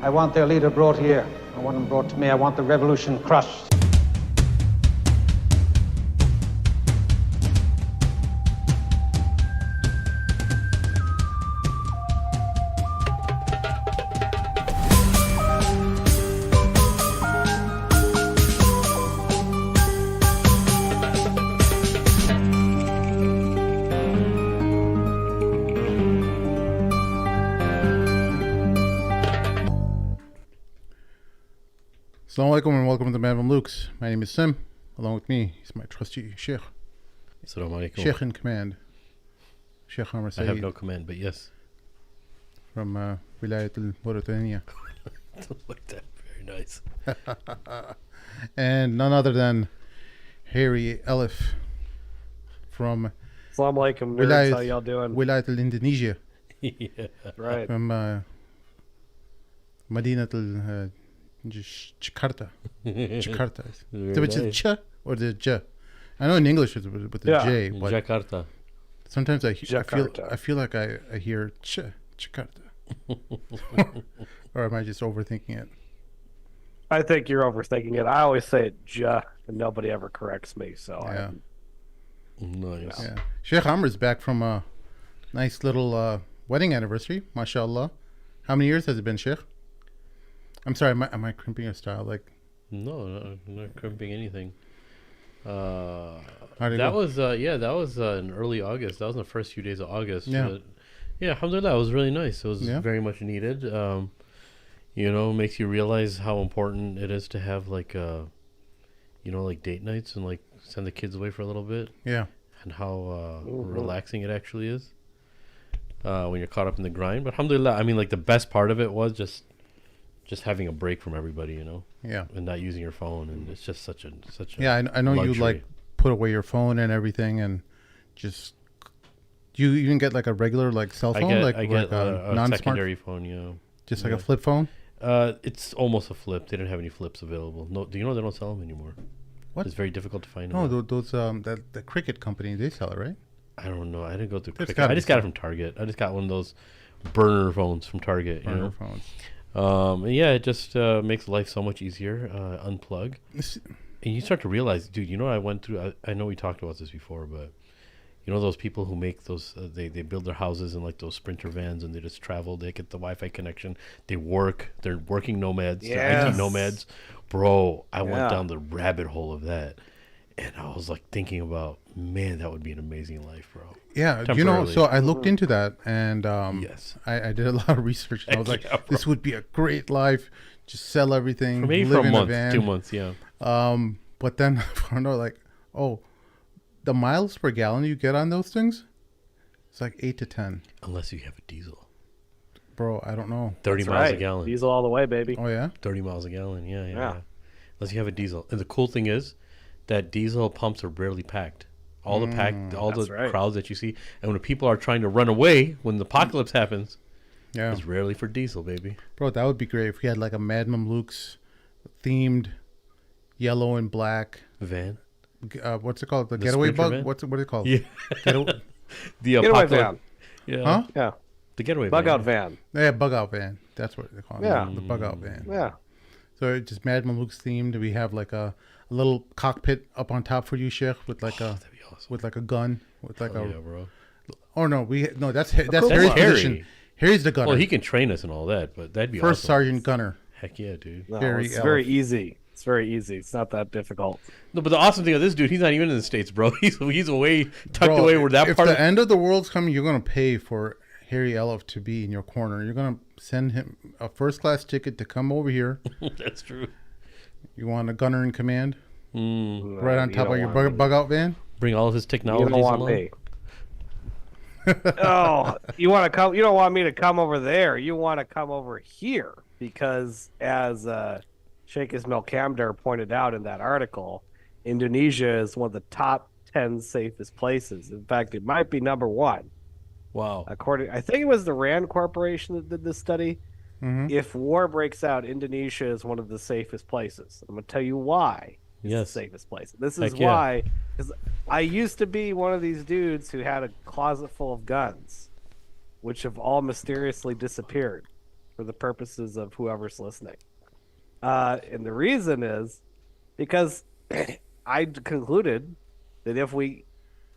I want their leader brought here. I want him brought to me. I want the revolution crushed. Assalamu alaikum and welcome to the Mamluks. My name is Sim. Along with me, he's my trusty Sheikh. Assalamu alaikum. Sheikh in command. Sheikh Amr I Saeed. have no command, but yes. From Wilayat al-Mauritania. Like that. Very nice. And none other than Harry Elif from Assalamu alaikum, nerds. How y'all doing? Wilayat al-Indonesia. Yeah. Right. From Medina Jakarta. Jakarta. Very So it's a nice. ch or the j? I know in English it's with the Yeah. j, but Jakarta. sometimes I Jakarta. feel like I hear Jakarta. Or am I just overthinking it? I think you're overthinking it. I always say it ja, and nobody ever corrects me. So Yeah. Nice. Yeah. Sheikh Amr is back from a nice little wedding anniversary, mashallah. How many years has it been, Sheikh? I'm sorry, am I crimping your style? Like, No, I'm not crimping anything. How did it That go? was that was in early August. That was in the first few days of August. Yeah. But, yeah, alhamdulillah, it was really nice. It was Yeah. very much needed. Makes you realize how important it is to have like date nights and like send the kids away for a little bit, yeah. and how relaxing it actually is when you're caught up in the grind. But alhamdulillah, I mean, like the best part of it was just having a break from everybody, Yeah. and not using your phone, and it's just such a Yeah, I know you luxury. like put away your phone and everything and just, do you even get like a regular like cell phone? I get a non-smart, secondary phone, just like a yeah. flip phone? It's almost a flip. They didn't have any flips available. No, do you know they don't sell them anymore? What? It's very difficult to find No, them. those the Cricket company, they sell it, right? I don't know. I didn't go through There's Cricket. gotta I be just got it some. from Target. I just got one of those burner phones from Target. Burner phones. And yeah, it just makes life so much easier. Unplug, This- and you start to realize, dude. You know, I went through. I know we talked about this before, but you know those people who make those. They build their houses in like those Sprinter vans, and they just travel. They get the Wi-Fi connection. They work. They're working nomads. They're IT Yes. nomads. Bro, I Yeah. went down the rabbit hole of that, and I was like thinking about, man, that would be an amazing life, bro. Yeah, Temporarily. so I looked into that and Yes. I did a lot of research. And I was like, Yeah, bro. this would be a great life. Just sell everything, For maybe live for a in month, a van. 2 months, yeah. But then I found out like, oh, the miles per gallon you get on those things, it's like 8 to 10. Unless you have a diesel. Bro, I don't know. 30 That's miles a right. gallon. Diesel all the way, baby. Oh yeah, 30 miles a gallon, yeah. Yeah. Unless you have a diesel. And the cool thing is that diesel pumps are rarely packed. All the That's right. crowds that you see, and when people are trying to run away when the apocalypse happens, yeah, it's rarely for diesel, baby. bro, that would be great if we had like a Mad Mamluks themed yellow and black. Van. What's it called? The The getaway Sprinter bug? van? What is it called? Yeah. Getaway, The Getaway apocalypse. van. Yeah. huh? Yeah. The getaway Bug van. out van. Yeah, bug out van. That's what they call it. Yeah. The bug out van. Yeah. So it's just Mad Mamluks themed. We have like a little cockpit up on top for you, Sheikh, with like a That'd be awesome. with like a gun, with like Oh, a. yeah, bro. Oh no, that's cool Harry's one. position. Harry's the gunner. Well, he can train us and all that, but that'd be First awesome. sergeant gunner. Heck yeah, dude. No, Very it's very elf. easy. It's very easy. It's not that difficult. No, but the awesome thing of this dude, he's not even in the States, bro. He's away, tucked Bro, away where that if part the of end of the world's coming, you're gonna pay for Harry Elif to be in your corner. You're gonna send him a first class ticket to come over here. That's true. You want a gunner in command, Mm. right on You top don't of your want me. bug out van. Bring all of his You technologies don't want along. me. Oh, you want to come? You don't want me to come over there. You want to come over here because, as Sheikh Ismail Kamdar pointed out in that article, Indonesia is one of the top 10 safest places. In fact, it might be number one. Wow. I think it was the Rand Corporation that did this study. Mhm. If war breaks out, Indonesia is one of the safest places. I'm going to tell you why. It's Yes. the safest place. This is Heck yeah. why. Because I used to be one of these dudes who had a closet full of guns, which have all mysteriously disappeared. for the purposes of whoever's listening. And the reason is because I concluded that if we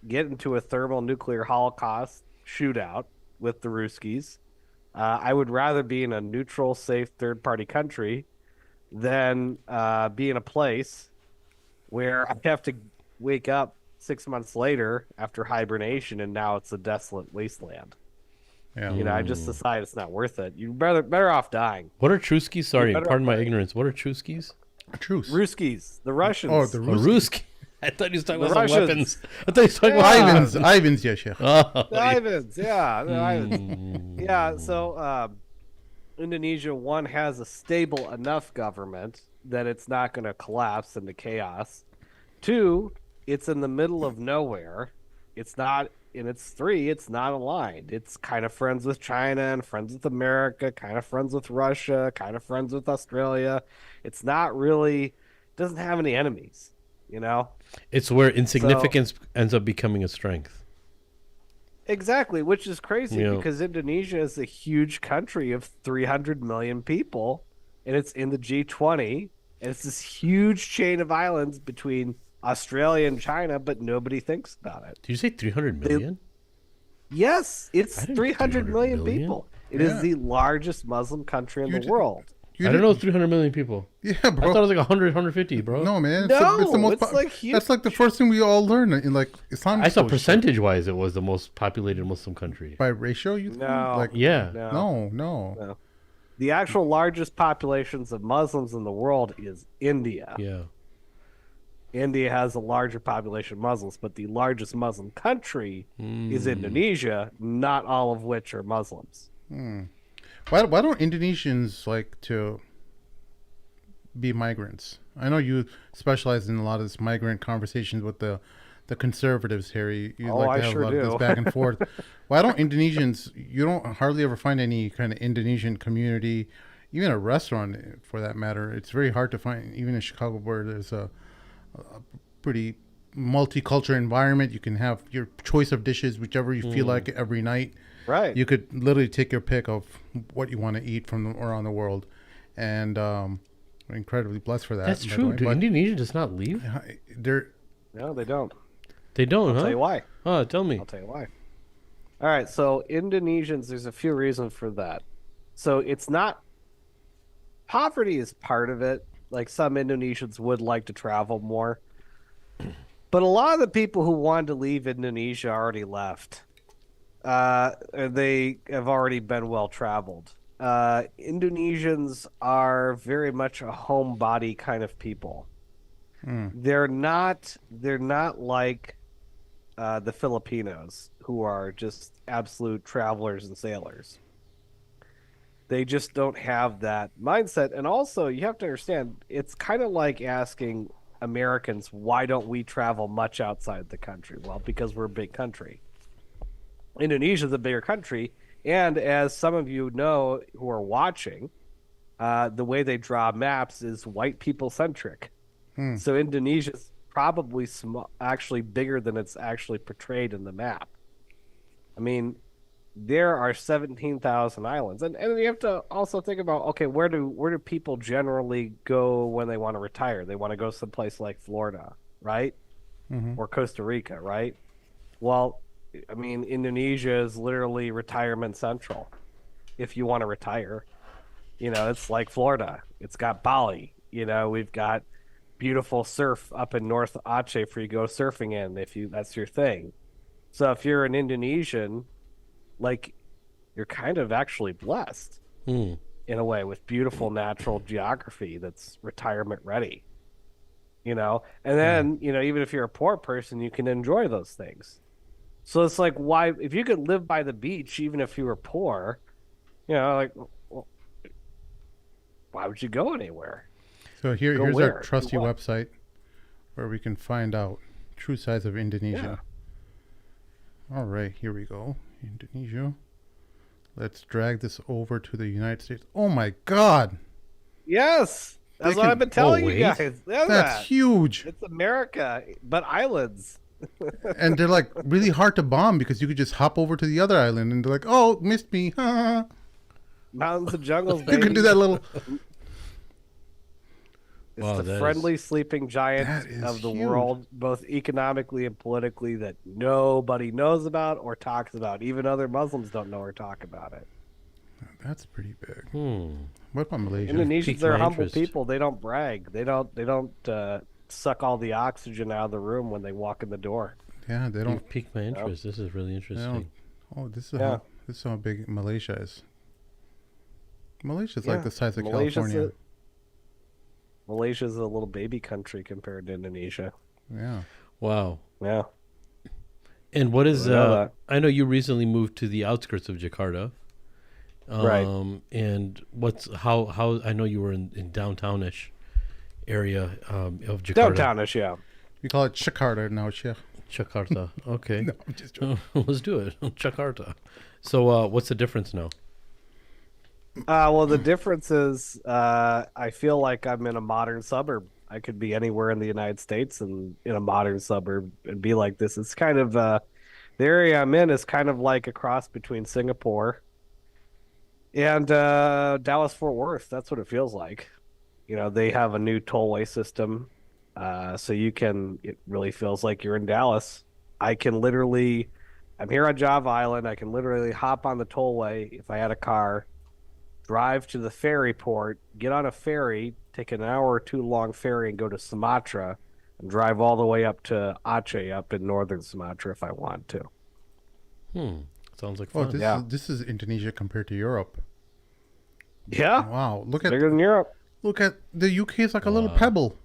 get into a thermonuclear holocaust shootout with the Ruskies, I would rather be in a neutral, safe third-party country than be in a place where I have to wake up 6 months later after hibernation and now it's a desolate wasteland. Yeah. You know, I just decide it's not worth it. You're better off dying. What are Truskis? Sorry, better pardon my off- ignorance. What are Truskis? Truce. Ruskies, the Russians. Oh, the A Rus- Ruski. I thought he was talking The about some Russians. weapons. I thought he was talking Yeah. about Ivans, yeah, Sheikh. Oh, The Ivans, yeah, the Ivans. Yeah, so Indonesia, one, has a stable enough government that it's not going to collapse into chaos. Two, it's in the middle of nowhere. It's not, and it's three, it's not aligned. It's kind of friends with China and friends with America, kind of friends with Russia, kind of friends with Australia. It's not really, doesn't have any enemies, you know? It's where insignificance ends up becoming a strength. Exactly, which is crazy Yeah. because Indonesia is a huge country of 300 million people, and it's in the G20, and it's this huge chain of islands between Australia and China, but nobody thinks about it. Did you say 300 million? Yes, it's I didn't 300 million million. people. It is Yeah. the largest Muslim country in You the d- world. You I don't didn't- know 300 million people. Yeah, I bro. thought it was like 100, 150, bro. No, man. No, the most it's like huge. That's like the first thing we all learn in like Islamic I thought school. percentage-wise it was the most populated Muslim country. By ratio, you think? No. Like, Yeah. no. No. The actual largest populations of Muslims in the world is India. Yeah. India has a larger population of Muslims, but the largest Muslim country is Indonesia, not all of which are Muslims. Why don't Indonesians like to be migrants? I know you specialize in a lot of this migrant conversations with the conservatives here. You Oh, like I to have sure a lot of do. this back and forth. Why don't Indonesians? You don't hardly ever find any kind of Indonesian community, even a restaurant for that matter. It's very hard to find, even in Chicago, where there's a pretty multicultural environment. You can have your choice of dishes, whichever you feel like every night. Right. You could literally take your pick of what you want to eat from around the world, and we're incredibly blessed for that. That's by the true. way. Do But Indonesia does not leave? they're No, they don't. They don't, I'll huh? tell you why. Oh, tell me. I'll tell you why. All right, so Indonesians, there's a few reasons for that. So it's not poverty is part of it. Like some Indonesians would like to travel more. But a lot of the people who wanted to leave Indonesia already left. They have already been well traveled. Indonesians are very much a homebody kind of people. They're not like the Filipinos, who are just absolute travelers and sailors. They just don't have that mindset. And also, you have to understand, it's kind of like asking Americans, why don't we travel much outside the country? Well, because we're a big country. Indonesia's a bigger country, and as some of you know who are watching, the way they draw maps is white people centric. So Indonesia's probably actually bigger than it's actually portrayed in the map. I mean, there are 17,000 islands, and you have to also think about, okay, where do people generally go when they want to retire? They want to go someplace like Florida, right? Or Costa Rica, right? Well, I mean, Indonesia is literally retirement central. If you want to retire, you know, it's like Florida. It's got Bali. You know, we've got beautiful surf up in North Aceh for you to go surfing in if that's your thing. So if you're an Indonesian, like, you're kind of actually blessed in a way with beautiful natural geography that's retirement ready. You know, and then, you know, even if you're a poor person, you can enjoy those things. So it's like, why, if you could live by the beach, even if you were poor, you know, like, well, why would you go anywhere? So Go here's where? our Do trusty what? website where we can find out true size of Indonesia. All right, here we go. Indonesia. Let's drag this over to the United States. Oh my God, Yes, that's They what can- I've been telling you wait. guys. Look at that's that. huge. It's America, but islands. And they're like really hard to bomb because you could just hop over to the other island and they're like, oh, missed me. Ha. Mountains and jungles, You baby. can do that little. It's Wow, the that friendly is- sleeping giant That is of the huge. world, both economically and politically, that nobody knows about or talks about. Even other Muslims don't know or talk about it. That's pretty big. Hmm. What about Malaysia? Indonesians piqued are my humble interest. people. They don't brag. They don't suck all the oxygen out of the room when they walk in the door. Yeah, they don't. You've piqued my interest. This is really They interesting. don't. Oh, Yeah. this is how big Malaysia is. Malaysia's Yeah. like the size of Malaysia's California. Malaysia's a little baby country compared to Indonesia. Yeah. Wow. Yeah. And what is? I know that. I know you recently moved to the outskirts of Jakarta. Right. And how I know you were in downtownish area of Jakarta. Downtownish, yeah. We call it Jakarta now, Sheikh. Jakarta. Okay. No, I'm just joking. Let's do it. Jakarta. So what's the difference now? Well, the difference is I feel like I'm in a modern suburb. I could be anywhere in the United States and in a modern suburb and be like this. It's kind of the area I'm in is kind of like a cross between Singapore and Dallas Fort Worth. That's what it feels like. You know, they have a new tollway system, so it really feels like you're in Dallas. I can literally, I'm here on Java Island. I can literally hop on the tollway if I had a car, drive to the ferry port, get on a ferry, take an hour or two long ferry and go to Sumatra and drive all the way up to Aceh up in northern Sumatra if I want to. Sounds like Oh, fun. this is Indonesia compared to Europe. Yeah, Wow, look at bigger than Europe. the UK is like a little pebble.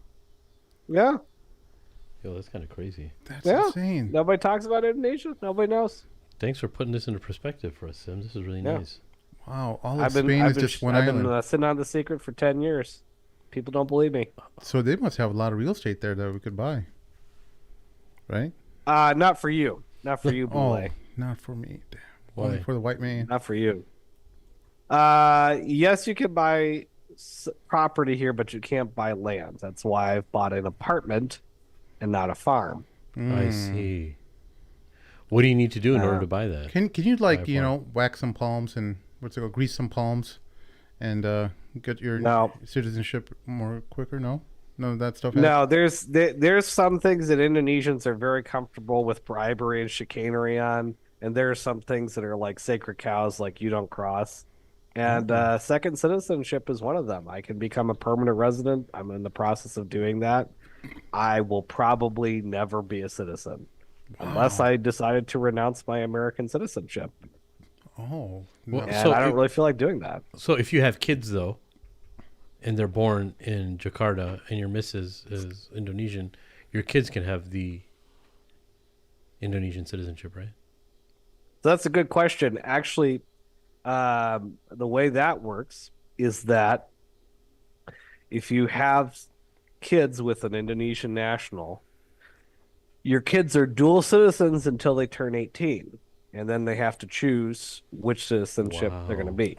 Yeah, Yo, that's kind of crazy. That's yeah. insane. Nobody talks about Indonesia. Nobody knows. Thanks for putting this into perspective for us, Sim. This is really Yeah. nice. Wow, all of Spain is just one I've island. been sitting on the secret for 10 years. People don't believe me. So they must have a lot of real estate there that we could buy, right? Not for you. Not for you, Oh, Boulay. not for me. Damn. Why? Only for the white man. Not for you. Yes, you can buy property here, but you can't buy land. That's why I've bought an apartment and not a farm. I see. What do you need to do in order to buy that? Can you like Buy a you farm. know wax some palms and what's it called, grease some palms, and get your No. citizenship more quicker? No, none of that stuff. No, there's some things that Indonesians are very comfortable with bribery and chicanery on, and there are some things that are like sacred cows, like you don't cross. And second citizenship is one of them. I can become a permanent resident. I'm in the process of doing that. I will probably never be a citizen unless I decided to renounce my American citizenship. Oh, Well, no. And So I don't if- really feel like doing that. So if you have kids though, and they're born in Jakarta, and your missus is Indonesian, your kids can have the Indonesian citizenship, right? So that's a good question. Actually, the way that works is that if you have kids with an Indonesian national, your kids are dual citizens until they turn 18. And then they have to choose which citizenship they're going to Wow. be.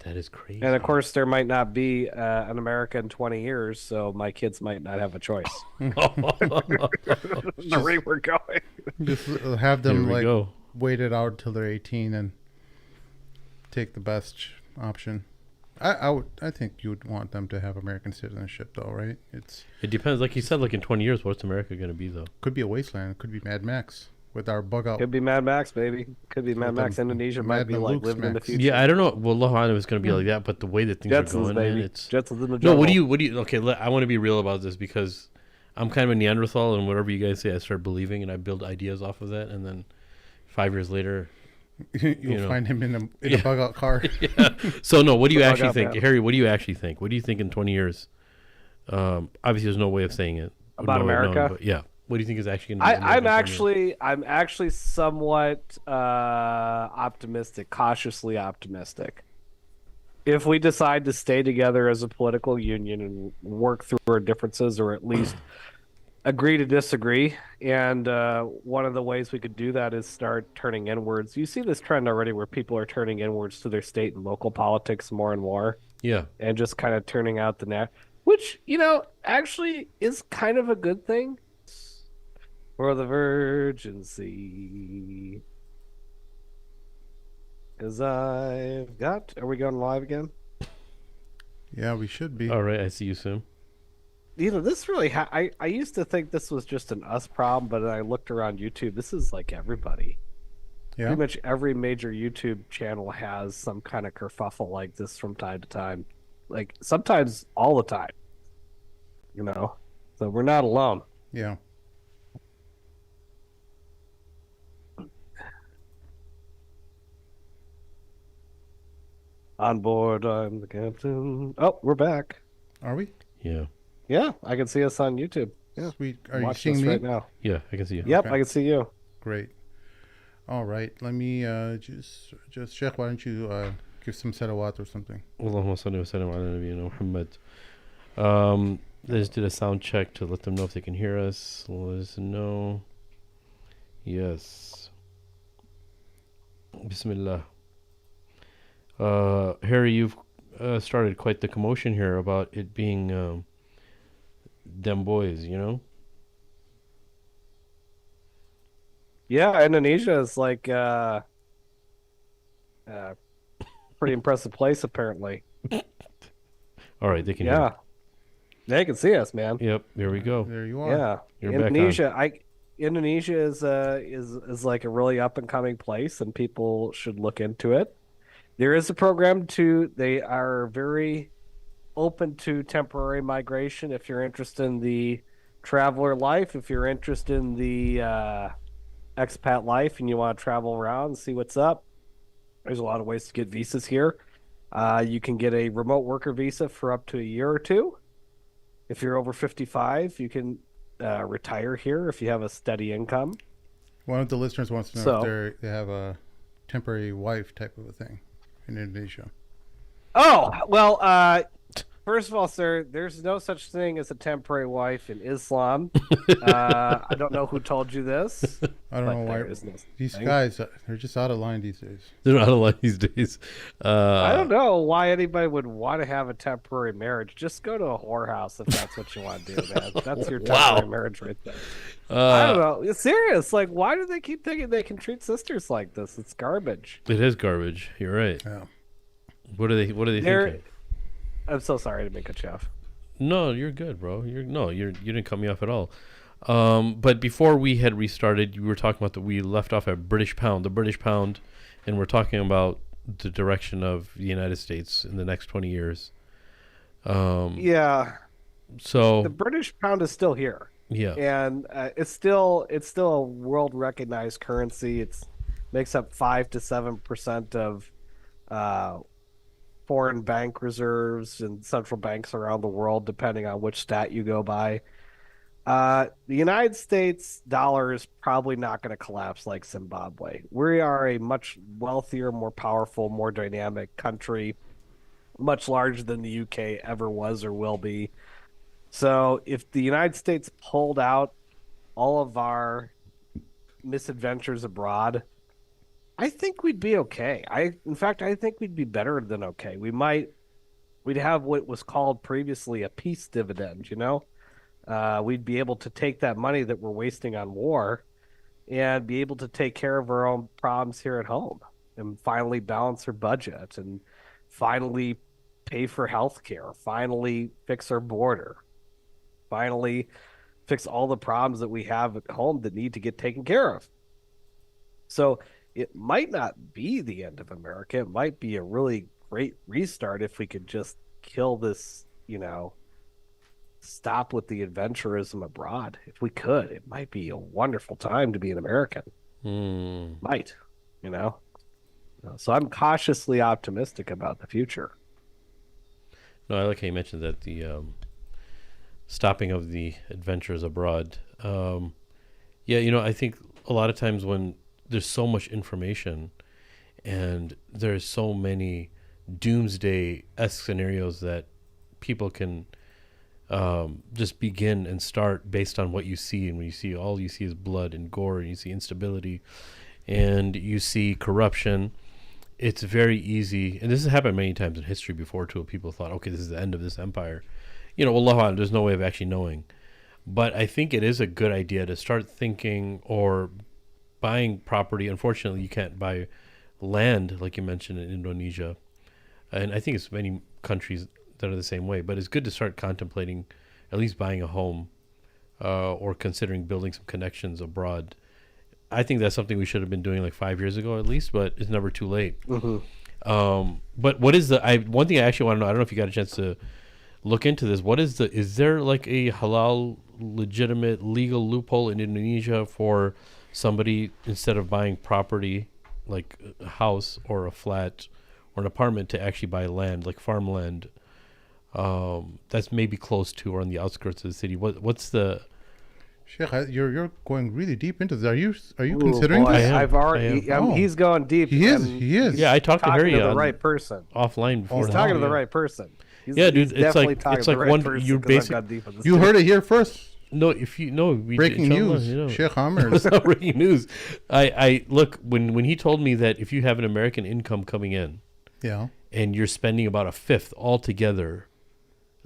That is crazy. And of course, there might not be an America in 20 years, so my kids might not have a choice. The rate we're going. Just have There them we like go. wait it out till they're 18 and take the best option. I think you would want them to have American citizenship though, right? It's It depends. Like you said, like in 20 years, what's America going to be though? could be a wasteland. It could be Mad Max with our bug out. Could be Mad Max, baby. Could be Mad With Max. the Indonesia Mad might be like Mamluks living in the Max. future. Yeah, I don't know. Well, Lohana was going to be like that, but the way that things are Jetsons, going, baby. man, it's Jetsons in the no. jungle. What do you? Okay, I want to be real about this because I'm kind of a Neanderthal, and whatever you guys say, I start believing, and I build ideas off of that, and then 5 years later. You'll know. find him in a bug out car. So no, what do you Bug actually out, think, man. Harry? What do you actually think? What do you think in 20 years? Obviously, there's no way of saying it About no way of knowing, America? but yeah. What do you think is actually going to be? I'm actually somewhat optimistic, cautiously optimistic. If we decide to stay together as a political union and work through our differences, or at least agree to disagree, and one of the ways we could do that is start turning inwards. You see this trend already where people are turning inwards to their state and local politics more and more, Yeah. and just kind of turning out the which, actually is kind of a good thing. For the Virgin Sea. Because I've got. Are we going live again? Yeah, we should be. All right, I see you soon. This really. I used to think this was just an us problem, but I looked around YouTube. This is like everybody. Yeah. Pretty much every major YouTube channel has some kind of kerfuffle like this from time to time. Like sometimes all the time. So we're not alone. Yeah. On board, I'm the captain. Oh, we're back. Are we? Yeah. Yeah, I can see us on YouTube. Yeah, Sweet. Are you watching seeing us me? right now. Yeah, I can see you. Yep, Okay. I can see you. Great. All right. Let me just Sheikh, why don't you give some salawat or something? Allahumma salli wa sallim ala nabiyyina Muhammad. They just did a sound check to let them know if they can hear us. Let us know. Yes. Bismillah. Harry, you've started quite the commotion here about it being them boys, Yeah, Indonesia is like pretty impressive place apparently. All right, they can hear. Yeah, they can see us, man. Yep, there we go. There you are. Yeah, You're back on. Indonesia is like a really up and coming place, and people should look into it. There is a program too. They are very open to temporary migration if you're interested in the traveler life, if you're interested in the expat life and you want to travel around and see what's up. There's a lot of ways to get visas here. You can get a remote worker visa for up to a year or two. If you're over 55, you can retire here if you have a steady income. One of the listeners wants to know if they have a temporary wife type of a thing in Indonesia. Oh, well, first of all, sir, there's no such thing as a temporary wife in Islam. I don't know who told you this. I don't know why these guys they're just out of line these days. They're out of line these days. I don't know why anybody would want to have a temporary marriage. Just go to a whorehouse if that's what you want to do, man. That's your temporary marriage right there. I don't know. It's serious. Like, why do they keep thinking they can treat sisters like this? It's garbage. It is garbage. You're right. Yeah. What are they thinking? I'm so sorry to make a chef. No, you're good, bro. You didn't cut me off at all. But before we had restarted, you were talking about we left off at the British pound, and we're talking about the direction of the United States in the next 20 years. Yeah. So the British pound is still here. Yeah. And it's still a world recognized currency. It's makes up 5 to 7% of foreign bank reserves and central banks around the world, depending on which stat you go by. The United States dollar is probably not going to collapse like Zimbabwe. We are a much wealthier, more powerful, more dynamic country, much larger than the UK ever was or will be. So if the United States pulled out all of our misadventures abroad, I think we'd be okay. In fact, I think we'd be better than okay. We'd have what was called previously a peace dividend, We'd be able to take that money that we're wasting on war and be able to take care of our own problems here at home and finally balance our budget and finally pay for health care, finally fix our border, finally fix all the problems that we have at home that need to get taken care of. So it might not be the end of America. It might be a really great restart if we could just kill this, stop with the adventurism abroad. If we could, it might be a wonderful time to be an American. Might, So I'm cautiously optimistic about the future. No, I like how you mentioned that the stopping of the adventures abroad. I think a lot of times when there's so much information and there's so many doomsday-esque scenarios that people can just begin and start based on what you see, and when all you see is blood and gore, and you see instability and you see corruption, it's very easy, and this has happened many times in history before too. People thought, okay, this is the end of this empire. Wallahu, there's no way of actually knowing, but I think it is a good idea to start thinking or buying property. Unfortunately, you can't buy land, like you mentioned in Indonesia, and I think it's many countries that are the same way. But it's good to start contemplating, at least buying a home, or considering building some connections abroad. I think that's something we should have been doing like 5 years ago at least, but it's never too late. But what is one thing I actually want to know, I don't know if you got a chance to look into this. Is there like a halal, legitimate, legal loophole in Indonesia for somebody, instead of buying property like a house or a flat or an apartment, to actually buy land, like farmland, that's maybe close to or on the outskirts of the city? What's the... Sheikh, you're going really deep into this. Are you considering boy, this? I've already. He's going deep. He is. Yeah, I talked to talking Harry to the right person. offline before. He's talking to the right person. He's, Yeah, dude, he's it's definitely like- talking it's to like the right one- person, you're 'cause I've basic- got deep in this You too. heard it here first. No, if you know, Breaking news. Sheikh Hammer. It's not breaking news. I look, when he told me that if you have an American income coming in Yeah. and you're spending about a fifth altogether,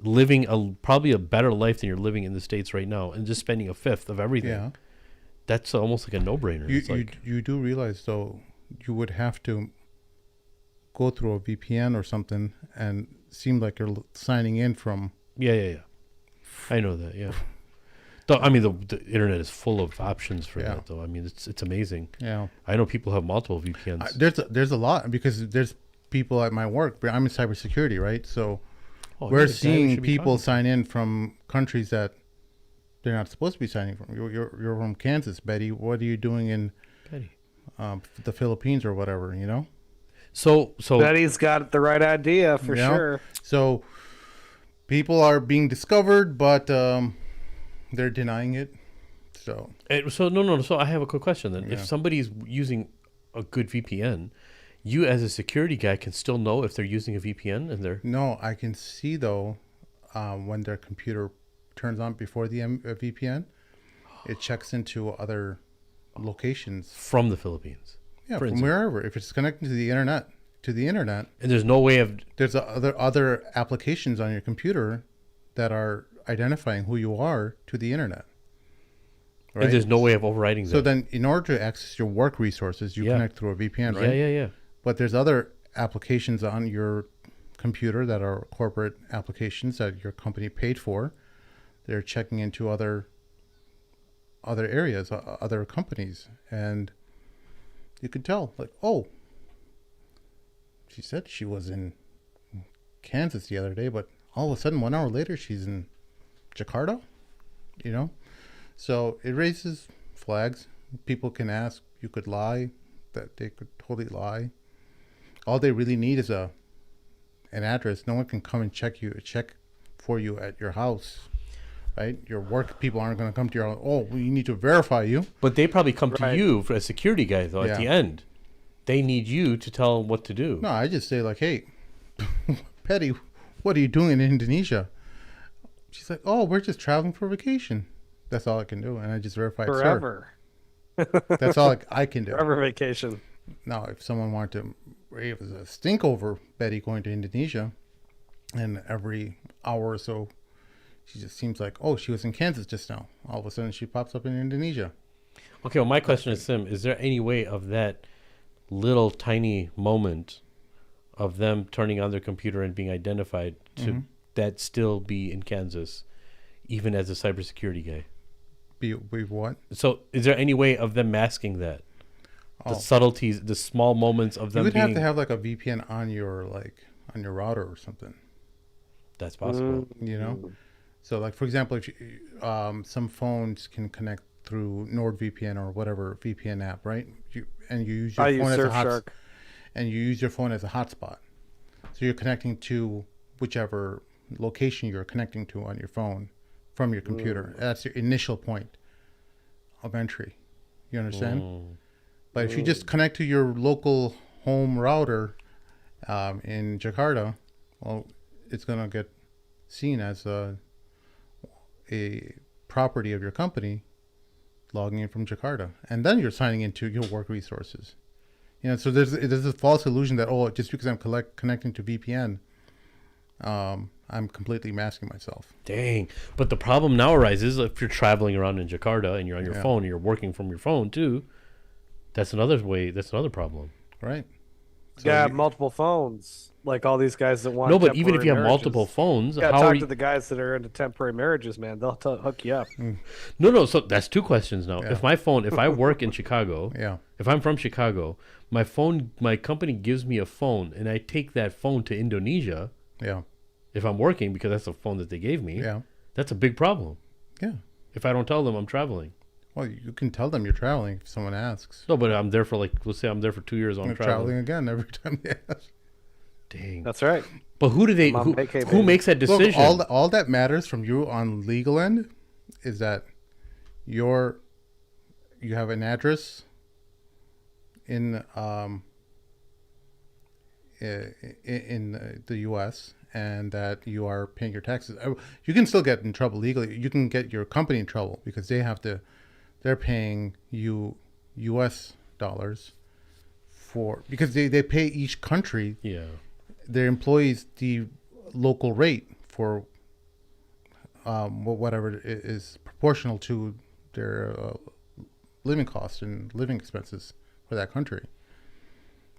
living probably a better life than you're living in the States right now, and just spending a fifth of everything, Yeah. that's almost like a no-brainer. It's like, You do realize, though, you would have to go through a VPN or something and seem like you're signing in from... yeah. I know that, yeah. Though, I mean, the internet is full of options for Yeah. that, though. I mean, it's amazing. Yeah. I know people have multiple VPNs. There's a lot, because there's people at my work. But I'm in cybersecurity, right? So Oh, we're yeah, the guy we seeing should be people talking sign in from countries that they're not supposed to be signing from. You're from Kansas, Betty. What are you doing in to. Petty. the Philippines or whatever? You know. So Betty's got the right idea for Yeah. sure. So people are being discovered, but they're denying it. So no. So I have a quick question then. Yeah. If somebody's using a good VPN, you as a security guy can still know if they're using a VPN and they're no, I can see though when their computer turns on before the VPN, it checks into other locations. from the Philippines. Yeah, for from instance. wherever. If it's connected to the internet, And there's no way of there's other applications on your computer that are identifying who you are to the internet. Right. and there's no way of overriding So that. then, in order to access your work resources, you Yeah. connect through a VPN, right? Yeah. But there's other applications on your computer that are corporate applications that your company paid for. They're checking into other areas, other companies, and you could tell, like, oh, she said she was in Kansas the other day, but all of a sudden, 1 hour later, she's in Jakarta. You know, so it raises flags. People can ask. You could lie. That they could totally lie. All they really need is an address. No one can come and check for you at your house, right? Your work people aren't going to come to your house. Oh, we need to verify you. But they probably come to Right. you for a security guy though. At the Yeah. end, they need you to tell them what to do. No, I just say like, hey, Petty, what are you doing in Indonesia? She's like, oh, we're just traveling for vacation. That's all I can do, and I just verify it's her. Forever. That's all I can do. Forever vacation. Now, if someone wanted to rave as a stink over Betty going to Indonesia, and every hour or so, she just seems like, oh, she was in Kansas just now. All of a sudden, she pops up in Indonesia. Okay, well, my question is, Sim, is there any way of that little tiny moment of them turning on their computer and being identified to that still be in Kansas, even as a cybersecurity guy? Be what? So is there any way of them masking that? The Oh. subtleties, the small moments of You them would being... have to have like a VPN on your router or something. That's possible. You know, so like for example, if you, some phones can connect through NordVPN or whatever VPN app, right? You use your I use phone as a Surfshark. and you use your phone as a hotspot. So you're connecting to whichever location you're connecting to on your phone from your computer. That's your initial point of entry. You understand? But if you just connect to your local home router in Jakarta, well, it's going to get seen as a property of your company logging in from Jakarta. And then you're signing into your work resources. You know, so there's a false illusion that, oh, just because I'm connecting to VPN, I'm completely masking myself. Dang. But the problem now arises if you're traveling around in Jakarta and you're on your Yeah. phone and you're working from your phone too. That's another way. That's another problem. Right. You gotta have multiple phones, like all these guys that want. No, but even if temporary you have marriages. multiple phones, You gotta how talk are to you? the guys that are into temporary marriages, man. They'll hook you up. No. So that's two questions now. Yeah. If I work in Chicago, Yeah. if I'm from Chicago, my company gives me a phone, and I take that phone to Indonesia. Yeah. If I'm working, because that's the phone that they gave me, Yeah. that's a big problem. Yeah. If I don't tell them I'm traveling. Well, you can tell them you're traveling if someone asks. No, but I'm there for let's say I'm there for 2 years. I'm You're traveling. traveling again every time they ask. Dang. That's right. But who do they? I'm on Who, vacay, who baby. makes that decision? Look, all that matters from you on legal end is that you have an address in the U.S. and that you are paying your taxes. You can still get in trouble legally. You can get your company in trouble because they're paying you U.S. dollars because they pay each country Yeah. their employees the local rate for whatever is proportional to their living costs and living expenses for that country.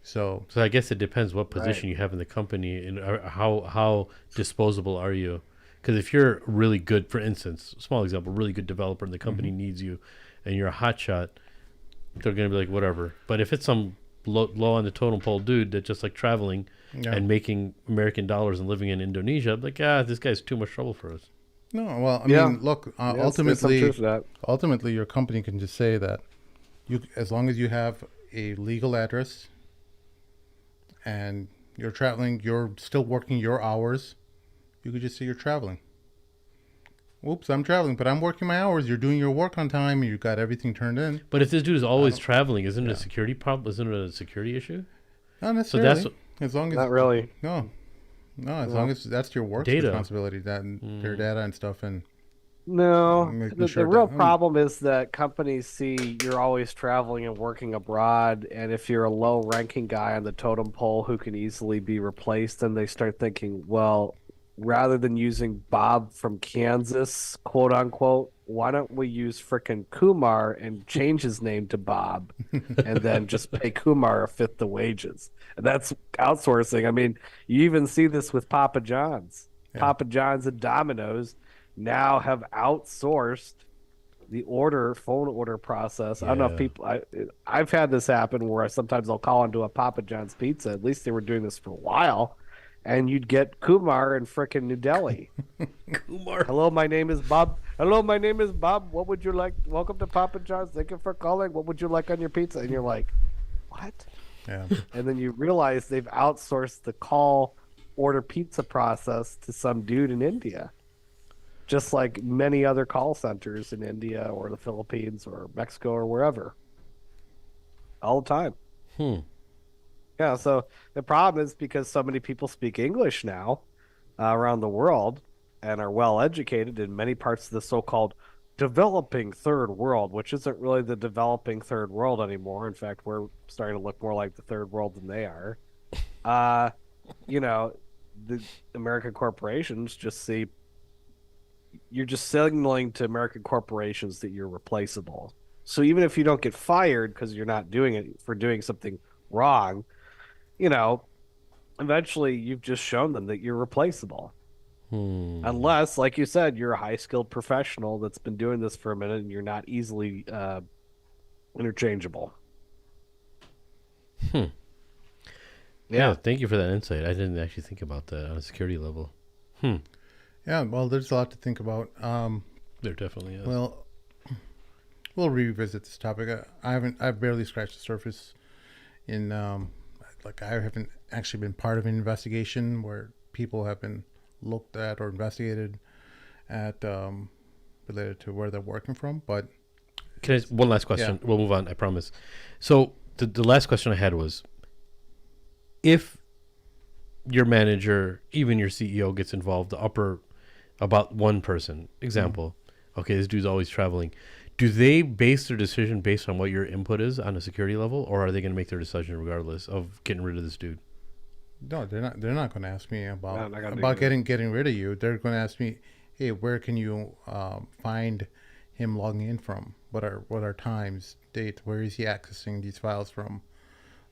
So I guess it depends what position you have in the company and how disposable are you. Because if you're really good, for instance, small example, really good developer and the company needs you, and you're a hotshot, they're gonna be like whatever. But if it's some low on the totem pole dude that just like traveling and making American dollars and living in Indonesia, I'm like this guy's too much trouble for us. no, well, I Yeah. mean, look, There's some ultimately, truth to that. ultimately, your company can just say that as long as you have a legal address and you're traveling, you're still working your hours, you could just say you're traveling. Whoops, I'm traveling, but I'm working my hours. You're doing your work on time, and you got everything turned in. But if this dude is always traveling, isn't it a security problem? Isn't it a security issue? Not necessarily. that's- as long as Not really. No, as long as that's your work Data. responsibility, that your data and stuff, and No, Making the sure real that- problem is that companies see you're always traveling and working abroad, and if you're a low-ranking guy on the totem pole who can easily be replaced, then they start thinking, well, rather than using Bob from Kansas, quote unquote, why don't we use frickin' Kumar and change his name to Bob, and then just pay Kumar a fifth the wages? And that's outsourcing. I mean, you even see this with Papa John's. Yeah. Papa John's and Domino's now have outsourced the phone order process. I don't know if Yeah. I've had this happen where sometimes I'll call into a Papa John's pizza. At least they were doing this for a while, and you'd get Kumar in frickin' New Delhi. Kumar. Hello, my name is Bob. Hello, my name is Bob. What would you like? Welcome to Papa John's. Thank you for calling. What would you like on your pizza? And you're like, what? yeah, And then you realize they've outsourced the call order pizza process to some dude in India. Just like many other call centers in India or the Philippines or Mexico or wherever. All the time. Yeah, so the problem is because so many people speak English now around the world and are well educated in many parts of the so-called developing third world, which isn't really the developing third world anymore. In fact, we're starting to look more like the third world than they are. The American corporations just see you're just signaling to American corporations that you're replaceable. So even if you don't get fired because you're not doing it for doing something wrong, eventually you've just shown them that you're replaceable. Unless, like you said, you're a high-skilled professional that's been doing this for a minute and you're not easily interchangeable. Yeah, thank you for that insight. I didn't actually think about that on a security level. yeah. Well, there's a lot to think about. There definitely is. Well, we'll revisit this topic. I've barely scratched the surface. I haven't actually been part of an investigation where people have been looked at or investigated at related to where they're working from. But One last question. Yeah. We'll move on, I promise. So the last question I had was, if your manager, even your CEO gets involved, about one person, example, okay, this dude's always traveling, do they base their decision based on what your input is on a security level, or are they going to make their decision regardless of getting rid of this dude? no, they're not. They're not going to ask me No, about not gonna do getting rid of you. They're going to ask me, hey, where can you find him logging in from? What are times, dates? Where is he accessing these files from?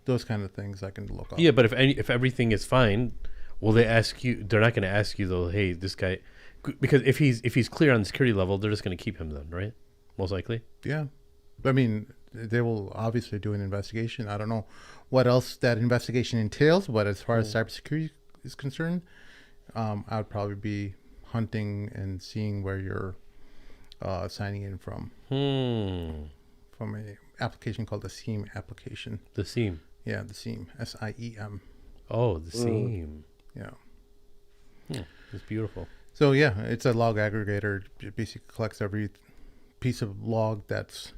those kind of things I can look up. Yeah, but if everything is fine, will they ask you? They're not going to ask you though. Hey, this guy, because if he's clear on the security level, they're just going to keep him then, right? Most likely. Yeah. I mean, they will obviously do an investigation. I don't know what else that investigation entails, but as far as cybersecurity is concerned, I would probably be hunting and seeing where you're signing in from a application called the SIEM application. The SIEM. Yeah, the SIEM, SIEM. Oh, the SIEM. Yeah. It's beautiful. So yeah, it's a log aggregator. It basically collects every piece of log that's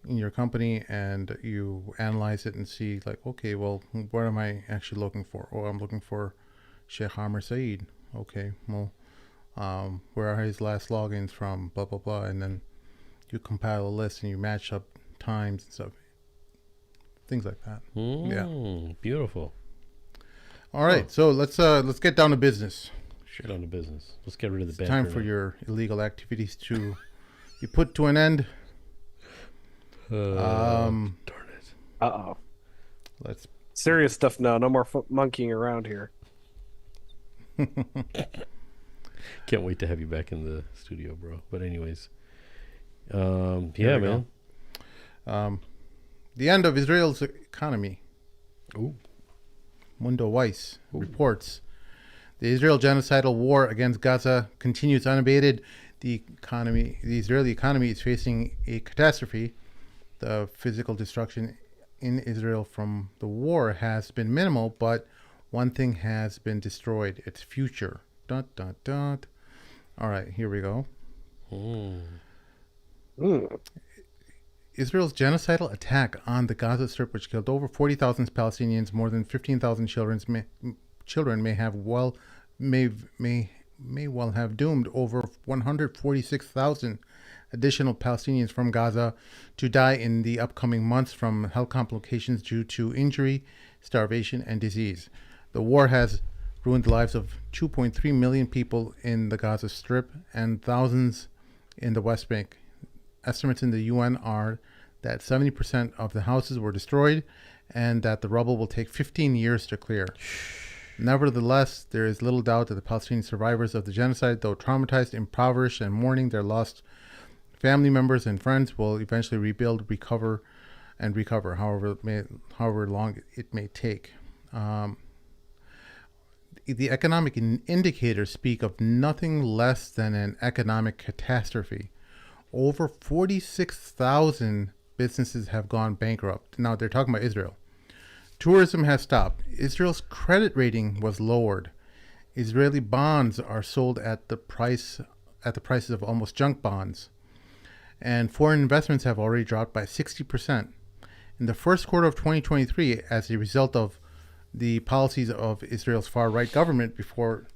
in your company, and you analyze it and see like, okay, well, what am I actually looking for? Oh, I'm looking for Sheikh Amr Saeed. Okay, well, where are his last logins from? Blah blah blah, and then you compile a list and you match up times and stuff, things like that. Yeah, Beautiful. All right, so let's get down to business. Get down to business. Let's get rid of the It's banter time for now. your illegal activities to be put to an end. Darn it. Uh-oh. Let's Serious stuff now. No more monkeying around here. Can't wait to have you back in the studio, bro. But anyways, Here yeah, we man. the end of Israel's economy. Ooh. Mundo Weiss reports the Israel genocidal war against Gaza continues unabated. The Israeli economy is facing a catastrophe. The physical destruction in Israel from the war has been minimal, but one thing has been destroyed: its future. Dun, dun, dun. All right, here we go. Israel's genocidal attack on the Gaza Strip, which killed over 40,000 Palestinians, more than 15,000 children may well have doomed over 146,000 additional Palestinians from Gaza to die in the upcoming months from health complications due to injury, starvation, and disease. The war has ruined the lives of 2.3 million people in the Gaza Strip and thousands in the West Bank. Estimates in the UN are that 70% of the houses were destroyed and that the rubble will take 15 years to clear. Nevertheless, there is little doubt that the Palestinian survivors of the genocide, though traumatized, impoverished, and mourning their lost family members and friends, will eventually rebuild, recover, however long it may take. The economic indicators speak of nothing less than an economic catastrophe. Over 46,000 businesses have gone bankrupt. Now they're talking about Israel. Tourism has stopped. Israel's credit rating was lowered. Israeli bonds are sold at the prices of almost junk bonds. And foreign investments have already dropped by 60%. In the first quarter of 2023, as a result of the policies of Israel's far-right government before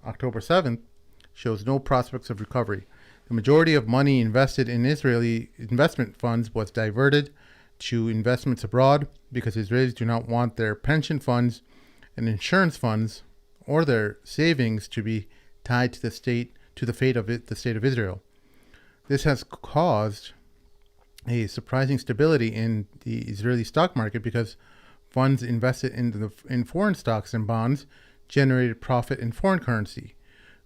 October 7th, shows no prospects of recovery. The majority of money invested in Israeli investment funds was diverted to investments abroad because Israelis do not want their pension funds and insurance funds or their savings to be tied to the fate of the state of Israel. This has caused a surprising stability in the Israeli stock market because funds invested in foreign stocks and bonds generated profit in foreign currency,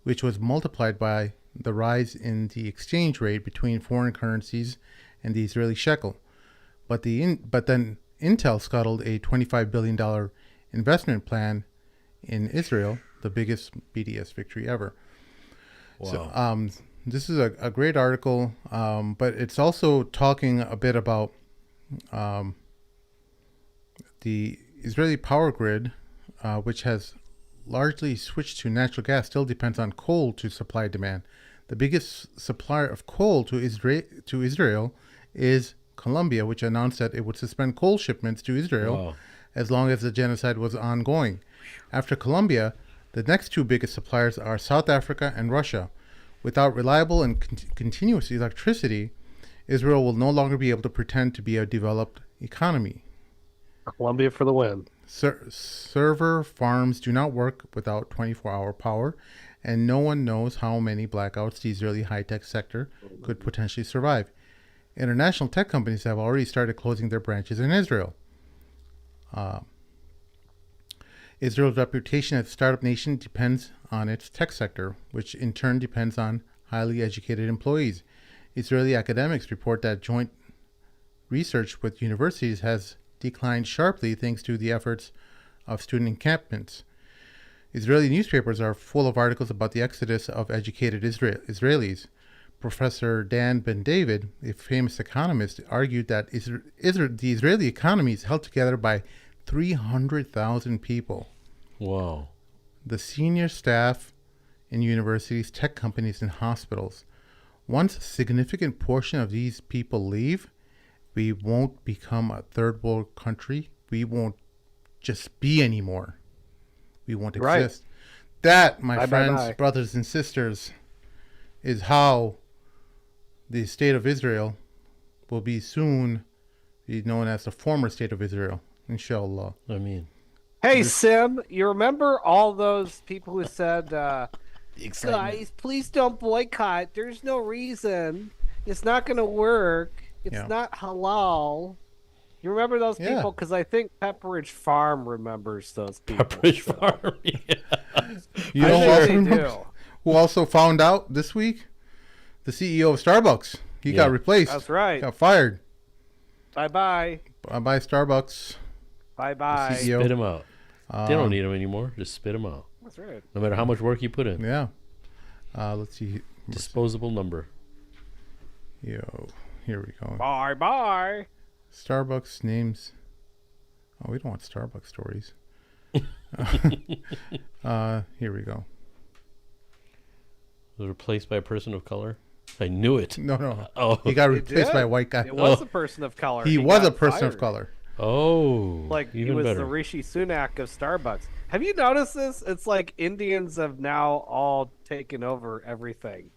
which was multiplied by the rise in the exchange rate between foreign currencies and the Israeli shekel. But then Intel scuttled a $25 billion investment plan in Israel, the biggest BDS victory ever. Wow. So this is a great article, but it's also talking a bit about the Israeli power grid, which has largely switched to natural gas, still depends on coal to supply demand. The biggest supplier of coal to Israel is Colombia, which announced that it would suspend coal shipments to Israel as long as the genocide was ongoing. After Colombia, the next two biggest suppliers are South Africa and Russia. Without reliable and continuous electricity, Israel will no longer be able to pretend to be a developed economy. Colombia for the win. Server farms do not work without 24-hour power, and no one knows how many blackouts the Israeli high-tech sector could potentially survive. International tech companies have already started closing their branches in Israel. Israel's reputation as a startup nation depends on its tech sector, which in turn depends on highly educated employees. Israeli academics report that joint research with universities has declined sharply thanks to the efforts of student encampments. Israeli newspapers are full of articles about the exodus of educated Israelis. Professor Dan Ben David, a famous economist, argued that the Israeli economy is held together by 300,000 people. Wow. The senior staff in universities, tech companies, and hospitals. Once a significant portion of these people leave, we won't become a third world country. We won't just be anymore. We won't exist. That, my friends, brothers and sisters, is how the state of Israel will be soon be known as the former state of Israel, inshallah. I mean, hey, Sim, you remember all those people who said, guys, please don't boycott. There's no reason. It's not going to work. It's not halal. You remember those people? Because I think Pepperidge Farm remembers those people. Pepperidge Farm. Yeah. You know who also found out this week? The CEO of Starbucks. He got replaced. That's right. Got fired. Bye-bye. Bye-bye, Starbucks. Bye-bye. Spit him out. They don't need him anymore. Just spit him out. That's right. No matter how much work you put in. Yeah. Let's see. Disposable number. Yo, here we go. Bye-bye. Starbucks names. Oh, we don't want Starbucks stories. Here we go. Was replaced by a person of color? I knew it. No. Oh, he got replaced by a white guy. It was a person of color. He was a person fired. of color. Oh, like he even was better. the Rishi Sunak of Starbucks. Have you noticed this? It's like Indians have now all taken over everything.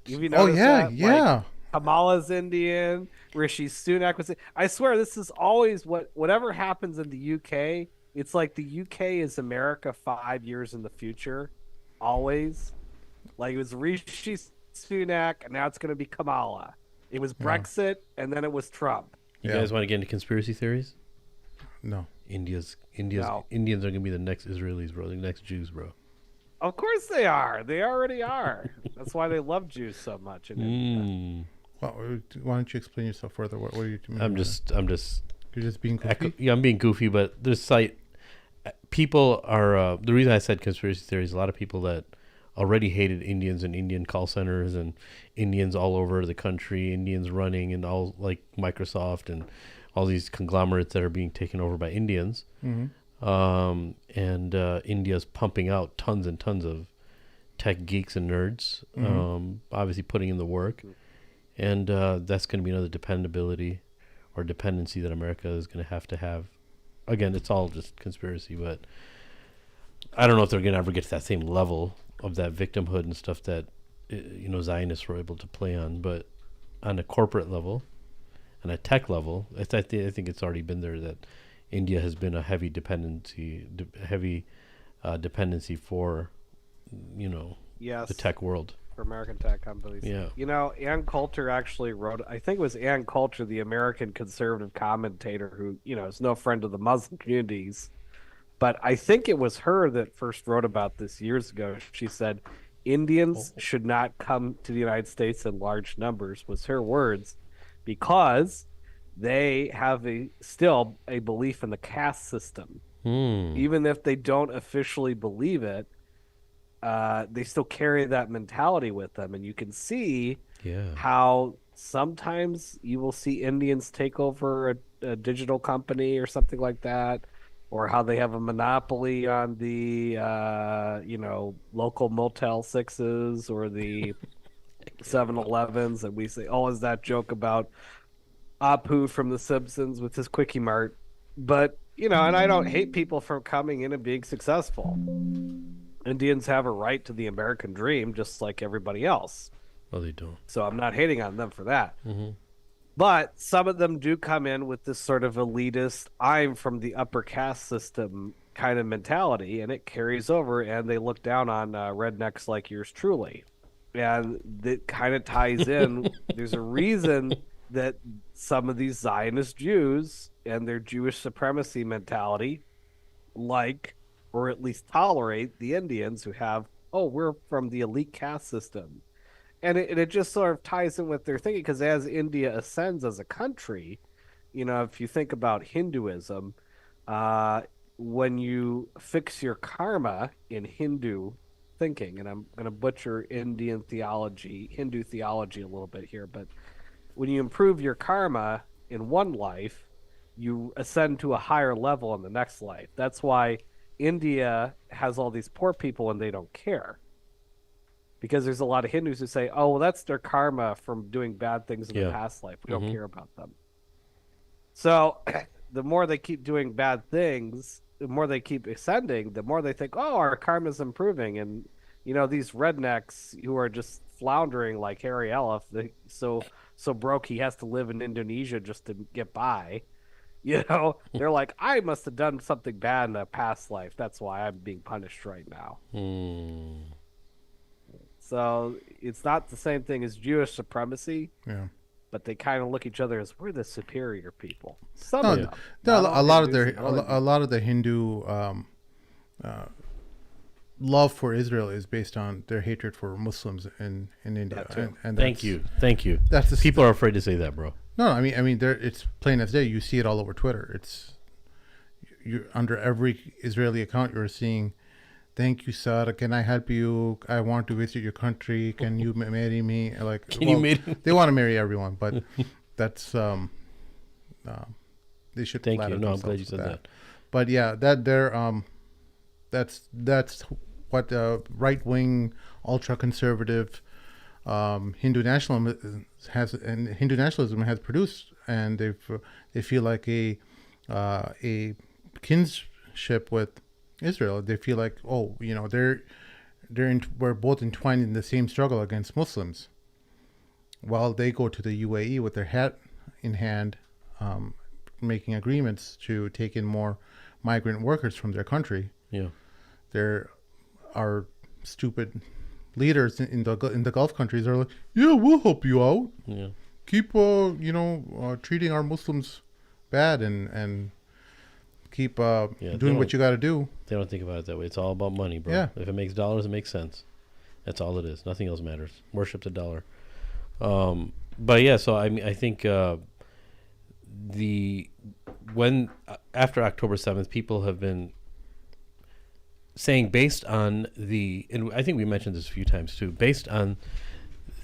Have you noticed that? Yeah. Like, Kamala's Indian. Rishi Sunak was. I swear, this is always whatever happens in the UK. It's like the UK is America 5 years in the future, always. Like it was Rishi Sunak, and now it's going to be Kamala. It was Brexit, and then it was Trump. You guys want to get into conspiracy theories? No. Indians No. are going to be the next Israelis, bro. The next Jews, bro. Of course they are. They already are. That's why they love Jews so much. In India. Well, why don't you explain yourself further? What are you doing? I'm just. You're just being goofy? Yeah, I'm being goofy, but this site, people are. The reason I said conspiracy theories, a lot of people that already hated Indians and Indian call centers and Indians all over the country, Indians running and all like Microsoft and all these conglomerates that are being taken over by Indians. And India's pumping out tons and tons of tech geeks and nerds, obviously putting in the work. And that's going to be another dependability or dependency that America is going to have. Again, it's all just conspiracy, but I don't know if they're going to ever get to that same level of that victimhood and stuff that Zionists were able to play on. But on a corporate level, on a tech level, I think it's already been there that India has been a heavy dependency for the tech world. For American tech companies. Yeah. Ann Coulter actually wrote, I think it was Ann Coulter, the American conservative commentator who, is no friend of the Muslim communities. But I think it was her that first wrote about this years ago. She said, Indians should not come to the United States in large numbers, was her words, because they have still a belief in the caste system. Even if they don't officially believe it, they still carry that mentality with them. And you can see how sometimes you will see Indians take over a digital company or something like that, or how they have a monopoly on the local Motel 6s or the 7-Elevens, and we say, is that joke about Apu from The Simpsons with his Quickie Mart. But and I don't hate people for coming in and being successful. Indians have a right to the American dream just like everybody else. Oh, they don't. So I'm not hating on them for that. But some of them do come in with this sort of elitist, I'm from the upper caste system kind of mentality, and it carries over, and they look down on rednecks like yours truly. And that kind of ties in. There's a reason that some of these Zionist Jews and their Jewish supremacy mentality, like, or at least tolerate the Indians who have, oh, we're from the elite caste system. And it just sort of ties in with their thinking because as India ascends as a country, if you think about Hinduism, uh, when you fix your karma in Hindu thinking, and I'm going to butcher Hindu theology a little bit here, but when you improve your karma in one life, you ascend to a higher level in the next life. That's why India has all these poor people and they don't care. Because there's a lot of Hindus who say, oh, well, that's their karma from doing bad things in the past life. We don't care about them. So the more they keep doing bad things, the more they keep ascending, the more they think, oh, our karma's improving. And, these rednecks who are just floundering like Harry Elif, so broke he has to live in Indonesia just to get by. They're like, I must have done something bad in a past life. That's why I'm being punished right now. So it's not the same thing as Jewish supremacy. Yeah. But they kind of look at each other as we're the superior people. A lot of the Hindu love for Israel is based on their hatred for Muslims in India. And Thank you. That's People are afraid to say that, bro. No, I mean, it's plain as day. You see it all over Twitter. You're under every Israeli account. You're seeing, "Thank you, sir. Can I help you? I want to visit your country. Can you marry me?" Like, you marry me? They want to marry everyone, but that's they should. Thank you. No, I'm glad you said that. But yeah, that's what right wing, ultra conservative Hindu nationalism has produced, and they feel like a kinship with Israel. They feel like, we're both entwined in the same struggle against Muslims. While they go to the UAE with their hat in hand, making agreements to take in more migrant workers from their country. Yeah, there are stupid leaders in the Gulf countries are like, yeah, we'll help you out. Yeah, keep treating our Muslims bad and keep doing what you got to do. They don't think about it that way. It's all about money, bro. Yeah. If it makes dollars, it makes sense. That's all it is. Nothing else matters. Worship the dollar. But yeah, so I think after October 7th, people have been saying, based on and I think we mentioned this a few times too, based on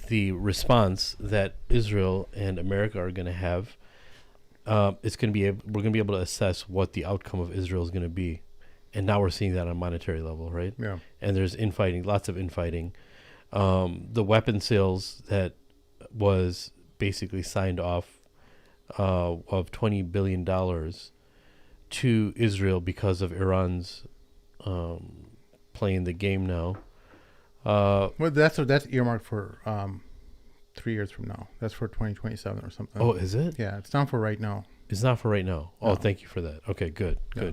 the response that Israel and America are going to have, we're going to be able to assess what the outcome of Israel is going to be. And now we're seeing that on a monetary level, right? Yeah. And there's infighting, lots of infighting. The weapon sales that was basically signed off of $20 billion to Israel because of Iran's playing the game now. Well, that's earmarked for 3 years from now. That's for 2027 or something. Oh, is it? Yeah, it's not for right now. It's not for right now. Oh, No. thank you for that. Okay, good. Yeah.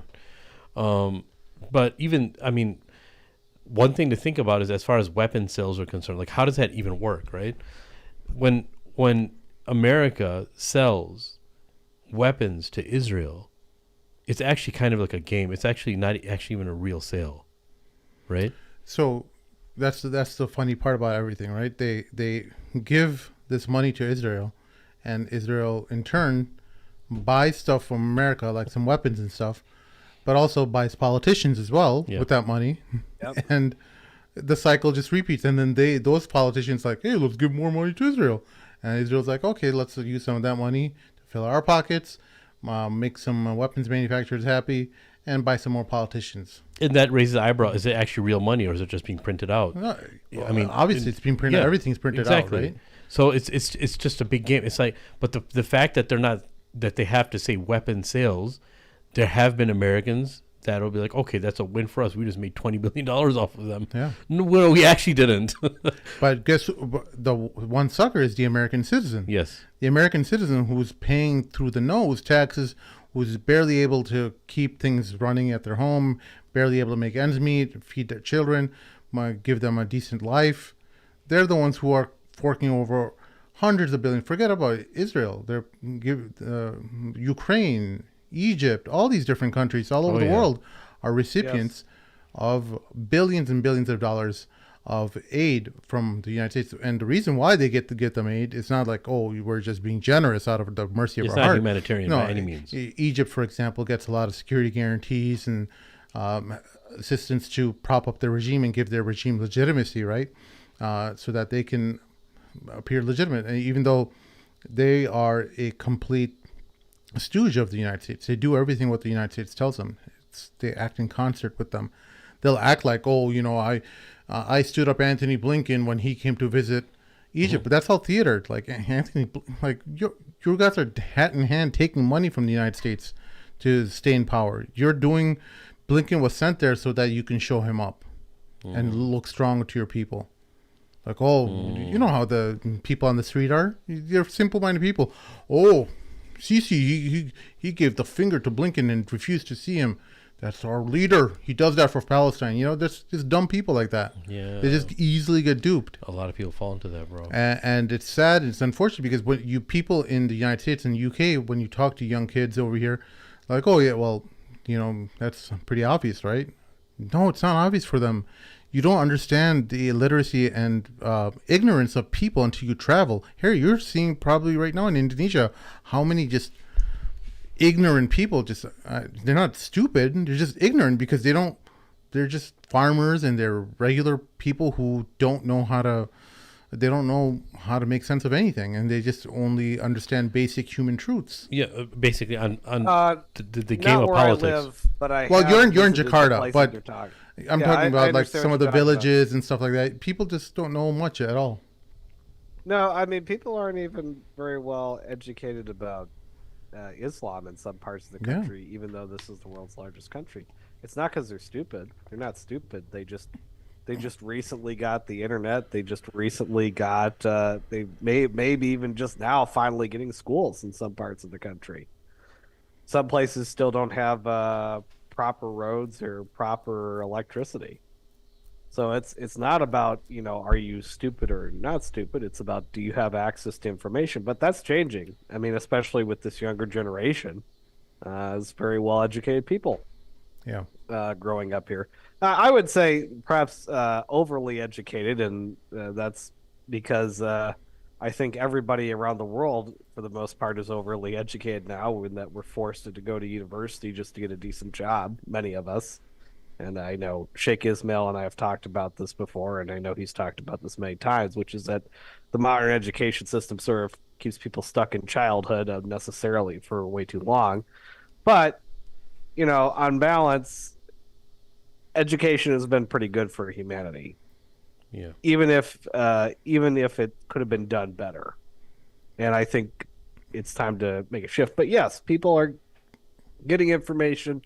But even, I mean, one thing to think about is, as far as weapon sales are concerned, like, how does that even work, right? When America sells weapons to Israel, it's actually kind of like a game. It's actually not actually even a real sale, right? So that's the funny part about everything, right? They give this money to Israel, and Israel in turn buys stuff from America, like some weapons and stuff, but also buys politicians as well with that money. Yep. And the cycle just repeats. And then those politicians like, hey, let's give more money to Israel. And Israel's like, okay, let's use some of that money to fill our pockets, make some weapons manufacturers happy, and buy some more politicians. And that raises the eyebrow. Is it actually real money, or is it just being printed out? No, I mean, obviously it's being printed. Yeah, everything's printed exactly. out, right? So it's just a big game. It's like, but the fact that they have to say weapon sales, there have been Americans that'll be like, okay, that's a win for us. We just made $20 billion off of them. Yeah. No, well, we actually didn't. But guess the one sucker is the American citizen. Yes. The American citizen who's paying through the nose taxes, who's barely able to keep things running at their home, barely able to make ends meet, feed their children, give them a decent life. They're the ones who are forking over hundreds of billions. Forget about Israel. They're Ukraine, Egypt, all these different countries all over Oh, the yeah. world are recipients of billions and billions of dollars of aid from the United States. And the reason why they get them aid is not like, oh, we're just being generous out of the mercy of It's our not heart. humanitarian No, by any means. Egypt, for example, gets a lot of security guarantees and assistance to prop up their regime and give their regime legitimacy, right? So that they can appear legitimate. And even though they are a complete stooge of the United States, they do everything what the United States tells them. They act in concert with them. They'll act like, oh, I stood up Anthony Blinken when he came to visit Egypt, but that's all theater. Like you guys are hat in hand taking money from the United States to stay in power. Blinken was sent there so that you can show him up and look strong to your people. Like, oh, you know how the people on the street are? They're simple-minded people. Oh, Sisi, he gave the finger to Blinken and refused to see him. That's our leader. He does that for Palestine. There's just dumb people like that. Yeah. They just easily get duped. A lot of people fall into that, bro. And it's sad. It's unfortunate because when you people in the United States and UK, when you talk to young kids over here, like, oh, yeah, well, that's pretty obvious, right? No, it's not obvious for them. You don't understand the illiteracy and ignorance of people until you travel. Here, you're seeing probably right now in Indonesia how many just ignorant people they're not stupid, they're just ignorant because they're just farmers and they're regular people who don't know how to make sense of anything, and they just only understand basic human truths. Yeah, basically on the game Not of where politics. I live, but You're in visited the Jakarta, places but they're talking. I'm Yeah, talking about I like understand some what of the you're talking about. villages and stuff like that. People just don't know much at all. No, I mean people aren't even very well educated about Islam in some parts of the Yeah. country, even though this is the world's largest country. It's not because they're stupid. They're not stupid. They just recently got the internet. They just recently got maybe even just now finally getting schools in some parts of the country. Some places still don't have proper roads or proper electricity. So it's not about, are you stupid or not stupid? It's about, do you have access to information? But that's changing. I mean, especially with this younger generation, it's very well educated people Yeah. growing up here. I would say perhaps overly educated, and that's because I think everybody around the world, for the most part, is overly educated now, in that we're forced to go to university just to get a decent job, many of us. And I know Sheikh Ismail and I have talked about this before, and I know he's talked about this many times, which is that the modern education system sort of keeps people stuck in childhood unnecessarily for way too long. But, on balance, education has been pretty good for humanity, Yeah. even if it could have been done better. And I think it's time to make a shift. But yes, people are getting information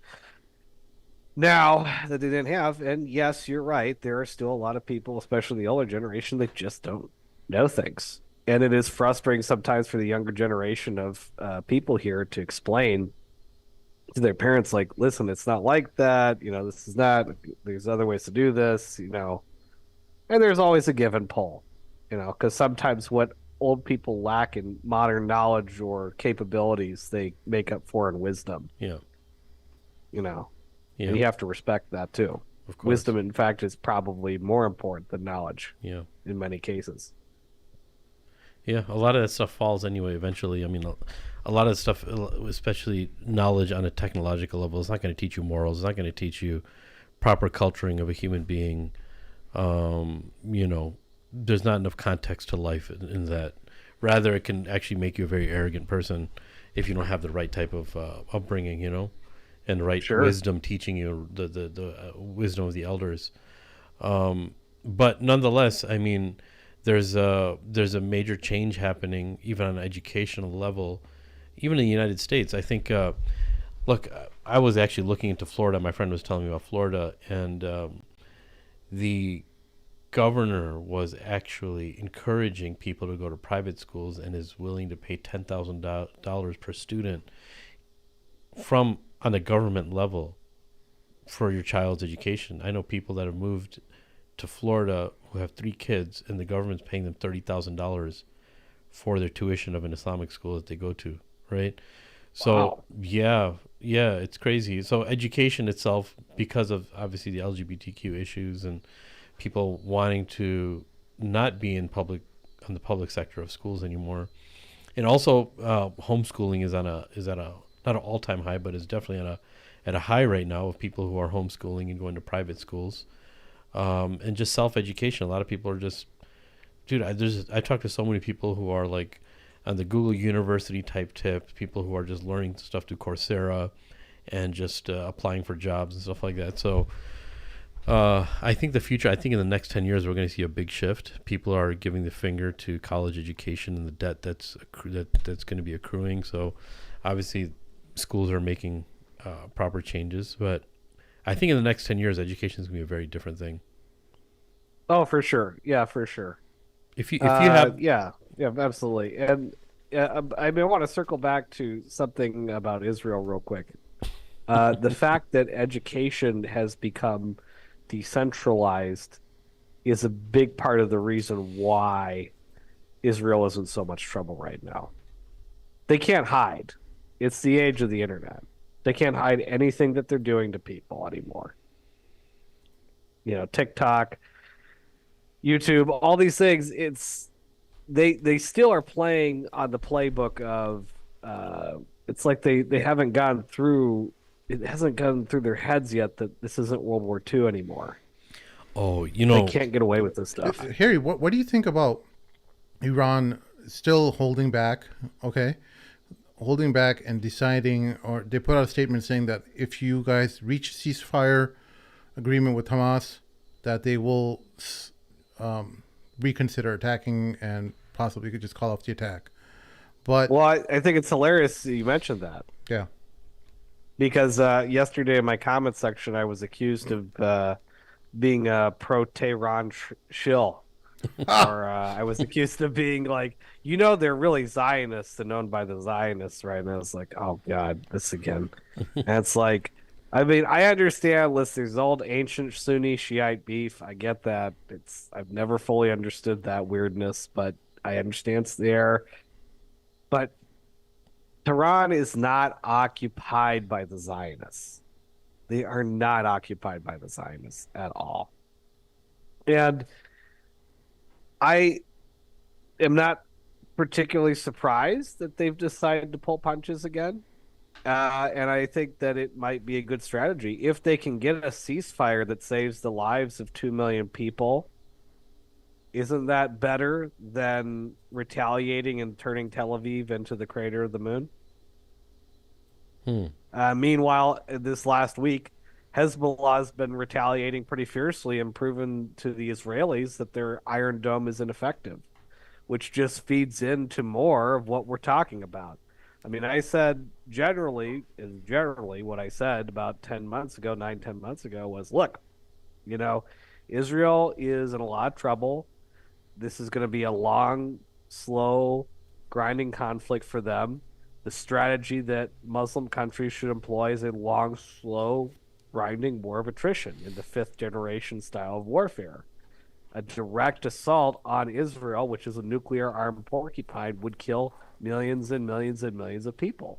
now that they didn't have. And yes, you're right. There are still a lot of people, especially the older generation, that just don't know things. And it is frustrating sometimes for the younger generation of people here to explain to their parents, like, listen, it's not like that. This is not, there's other ways to do this, and there's always a give and pull, because sometimes what old people lack in modern knowledge or capabilities, they make up for in wisdom, Yeah. And you have to respect that too. Of course. Wisdom, in fact, is probably more important than knowledge Yeah. in many cases. Yeah, a lot of that stuff falls anyway eventually. I mean, a lot of stuff, especially knowledge on a technological level, is not going to teach you morals. It's not going to teach you proper culturing of a human being. There's not enough context to life in that. Rather, it can actually make you a very arrogant person if you don't have the right type of upbringing, and the right Sure. wisdom teaching you the wisdom of the elders. But nonetheless, I mean, there's a major change happening even on an educational level, even in the United States. I think, look, I was actually looking into Florida. My friend was telling me about Florida, and the governor was actually encouraging people to go to private schools and is willing to pay $10,000 per student from on a government level for your child's education. I know people that have moved to Florida who have 3 kids, and the government's paying them $30,000 for their tuition of an Islamic school that they go to, right? So, Wow. yeah, Yeah, it's crazy. So education itself, because of obviously the LGBTQ issues and people wanting to not be in the public sector of schools anymore, and also homeschooling is at a not an all time high, but is definitely at a high right now of people who are homeschooling and going to private schools, and just self education. A lot of people are just, dude. I talk to so many people who are like on the Google University type tips, people who are just learning stuff through Coursera and just applying for jobs and stuff like that. So I think the future, I think in the next 10 years, we're going to see a big shift. People are giving the finger to college education and the debt that's going to be accruing. So obviously schools are making proper changes, but I think in the next 10 years, education is going to be a very different thing. Oh, for sure. Yeah, for sure. If you have, Yeah, yeah, absolutely. And I mean, I want to circle back to something about Israel real quick. The fact that education has become decentralized is a big part of the reason why Israel is in so much trouble right now. They can't hide. It's the age of the internet. They can't hide anything that they're doing to people anymore. You know, TikTok, YouTube, all these things, they still are playing on the playbook of it's like they haven't gone through, it hasn't gone through their heads yet that this isn't World War II anymore. oh, you know, They can't get away with this stuff. Harry, what do you think about Iran still holding back? Okay, holding back and deciding, or they put out a statement saying that if you guys reach ceasefire agreement with Hamas, that they will reconsider attacking and possibly could just call off the attack. But Well, I think it's hilarious that you mentioned that yeah, because yesterday in my comment section, I was accused of being a pro-Tehran shill. Or I was accused of being like, they're really Zionists and owned by the Zionists, right? And I was like, oh God, this again. And it's like, I mean, I understand. Listen, there's old ancient Sunni Shiite beef. I get that. I've never fully understood that weirdness, but I understand it's there. But Tehran is not occupied by the Zionists. They are not occupied by the Zionists at all. And I am not particularly surprised that they've decided to pull punches again. And I think that it might be a good strategy. If they can get a ceasefire that saves the lives of 2 million people, isn't that better than retaliating and turning Tel Aviv into the crater of the moon? Meanwhile, this last week, Hezbollah has been retaliating pretty fiercely and proven to the Israelis that their Iron Dome is ineffective, which just feeds into more of what we're talking about. I mean, I said generally what I said about 10 months ago, 10 months ago was, look, Israel is in a lot of trouble. This is going to be a long, slow, grinding conflict for them. The strategy that Muslim countries should employ is a long, slow, grinding war of attrition in the fifth generation style of warfare. A direct assault on Israel, which is a nuclear armed porcupine, would kill millions and millions and millions of people.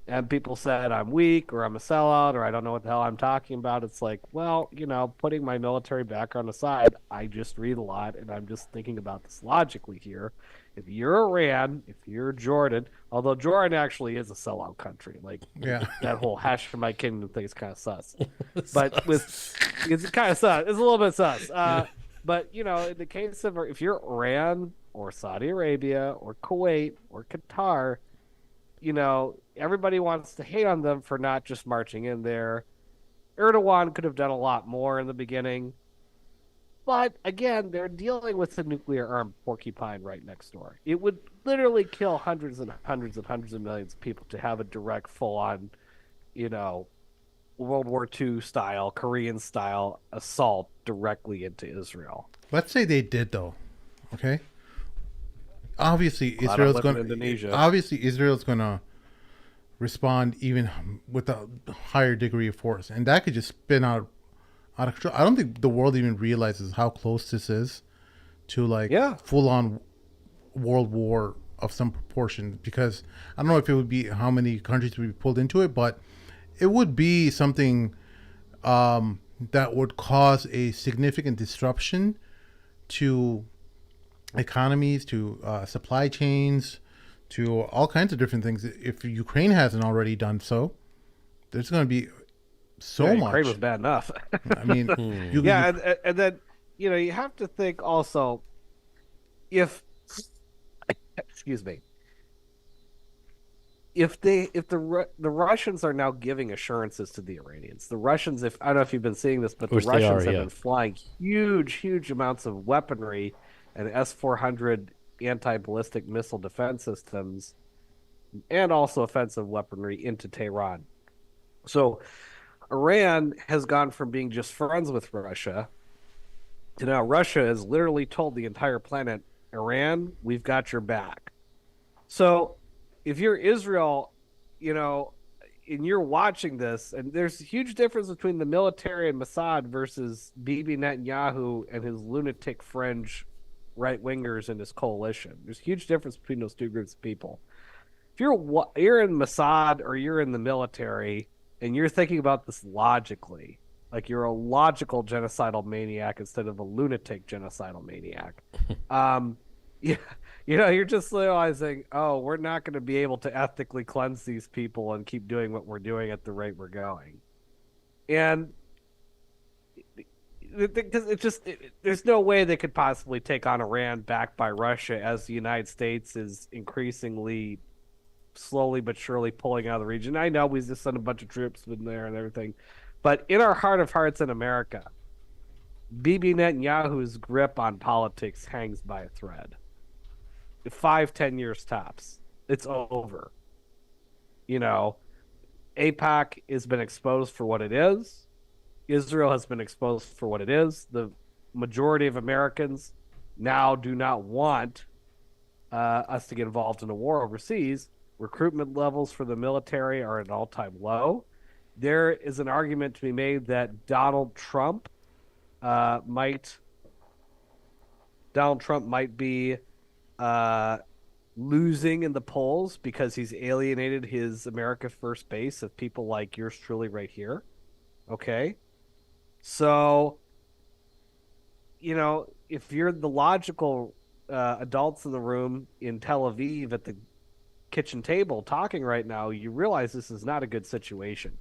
And people said I'm weak or I'm a sellout or I don't know what the hell I'm talking about. It's like, well, putting my military background aside, I just read a lot and I'm just thinking about this logically here. If you're Iran, if you're Jordan, although Jordan actually is a sellout country, like that whole Hashemite kingdom thing is kind of sus. But it's kind of sus. It's a little bit sus. But in the case of if you're Iran or Saudi Arabia or Kuwait or Qatar, everybody wants to hate on them for not just marching in there. Erdogan could have done a lot more in the beginning. But again, they're dealing with a nuclear armed porcupine right next door. It would literally kill hundreds and hundreds and hundreds of millions of people to have a direct, full-on, World War II style, Korean style assault directly into Israel. let's say they did though. Okay, obviously Glad I Israel's live in going. Indonesia. Obviously Israel's going to respond even with a higher degree of force, and that could just spin out of control. I don't think the world even realizes how close this is to full on world war of some proportion, because I don't know if it would be how many countries would be pulled into it, but it would be something that would cause a significant disruption to economies, to supply chains, to all kinds of different things. If Ukraine hasn't already done so, there's going to be so much. Ukraine was bad enough. I mean, and then you have to think also if excuse me, if the Russians are now giving assurances to the Iranians, the Russians, if I don't know if you've been seeing this, but the Russians have been flying huge amounts of weaponry and S-400 anti-ballistic missile defense systems and also offensive weaponry into Tehran. So Iran has gone from being just friends with Russia to now Russia has literally told the entire planet, Iran, we've got your back. So if you're Israel, and you're watching this, and there's a huge difference between the military and Mossad versus Bibi Netanyahu and his lunatic fringe right-wingers in his coalition. There's a huge difference between those two groups of people. If you're in Mossad or you're in the military and you're thinking about this logically, like you're a logical genocidal maniac instead of a lunatic genocidal maniac, you're just realizing, oh, we're not going to be able to ethically cleanse these people and keep doing what we're doing at the rate we're going. And because there's no way they could possibly take on Iran backed by Russia as the United States is increasingly, slowly but surely pulling out of the region. I know we just sent a bunch of troops in there and everything, but in our heart of hearts in America, Bibi Netanyahu's grip on politics hangs by a thread. 5-10 years tops. It's over. AIPAC has been exposed for what it is. Israel has been exposed for what it is. The majority of Americans now do not want us to get involved in a war overseas. Recruitment levels for the military are at an all-time low. There is an argument to be made that Donald Trump might be losing in the polls because he's alienated his America First base of people like yours truly right here. Okay? So, if you're the logical adults in the room in Tel Aviv at the kitchen table talking right now, you realize this is not a good situation.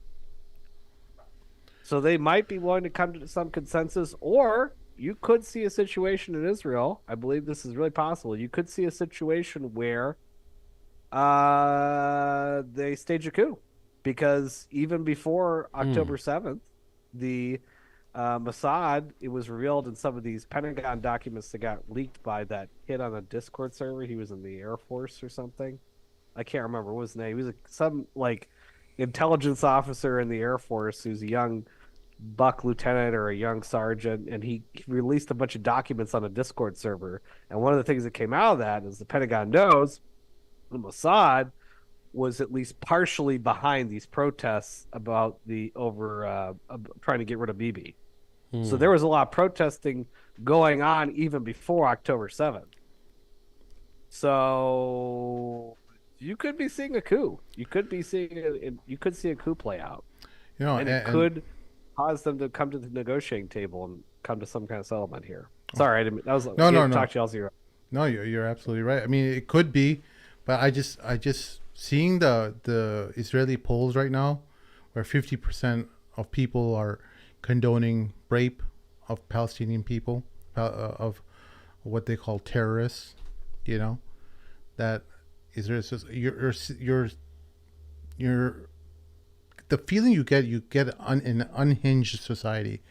So they might be willing to come to some consensus, or you could see a situation in Israel. I believe this is really possible. You could see a situation where they stage a coup, because even before October 7th, the Mossad, it was revealed in some of these Pentagon documents that got leaked by that kid on a Discord server. He was in the Air Force or something. I can't remember what his name. He was some intelligence officer in the Air Force who's a young buck lieutenant or a young sergeant, and he released a bunch of documents on a Discord server. And one of the things that came out of that is the Pentagon knows the Mossad was at least partially behind these protests about trying to get rid of Bibi. So there was a lot of protesting going on even before October 7th. So you could be seeing a coup. You could see a coup play out. And it could cause them to come to the negotiating table and come to some kind of settlement here. Sorry, I didn't. That was no. Talk to you. No, you're absolutely right. I mean, it could be, but I just seeing the Israeli polls right now, where 50% of people are condoning rape of Palestinian people, of what they call terrorists. That Israel says you're the feeling you get an unhinged society,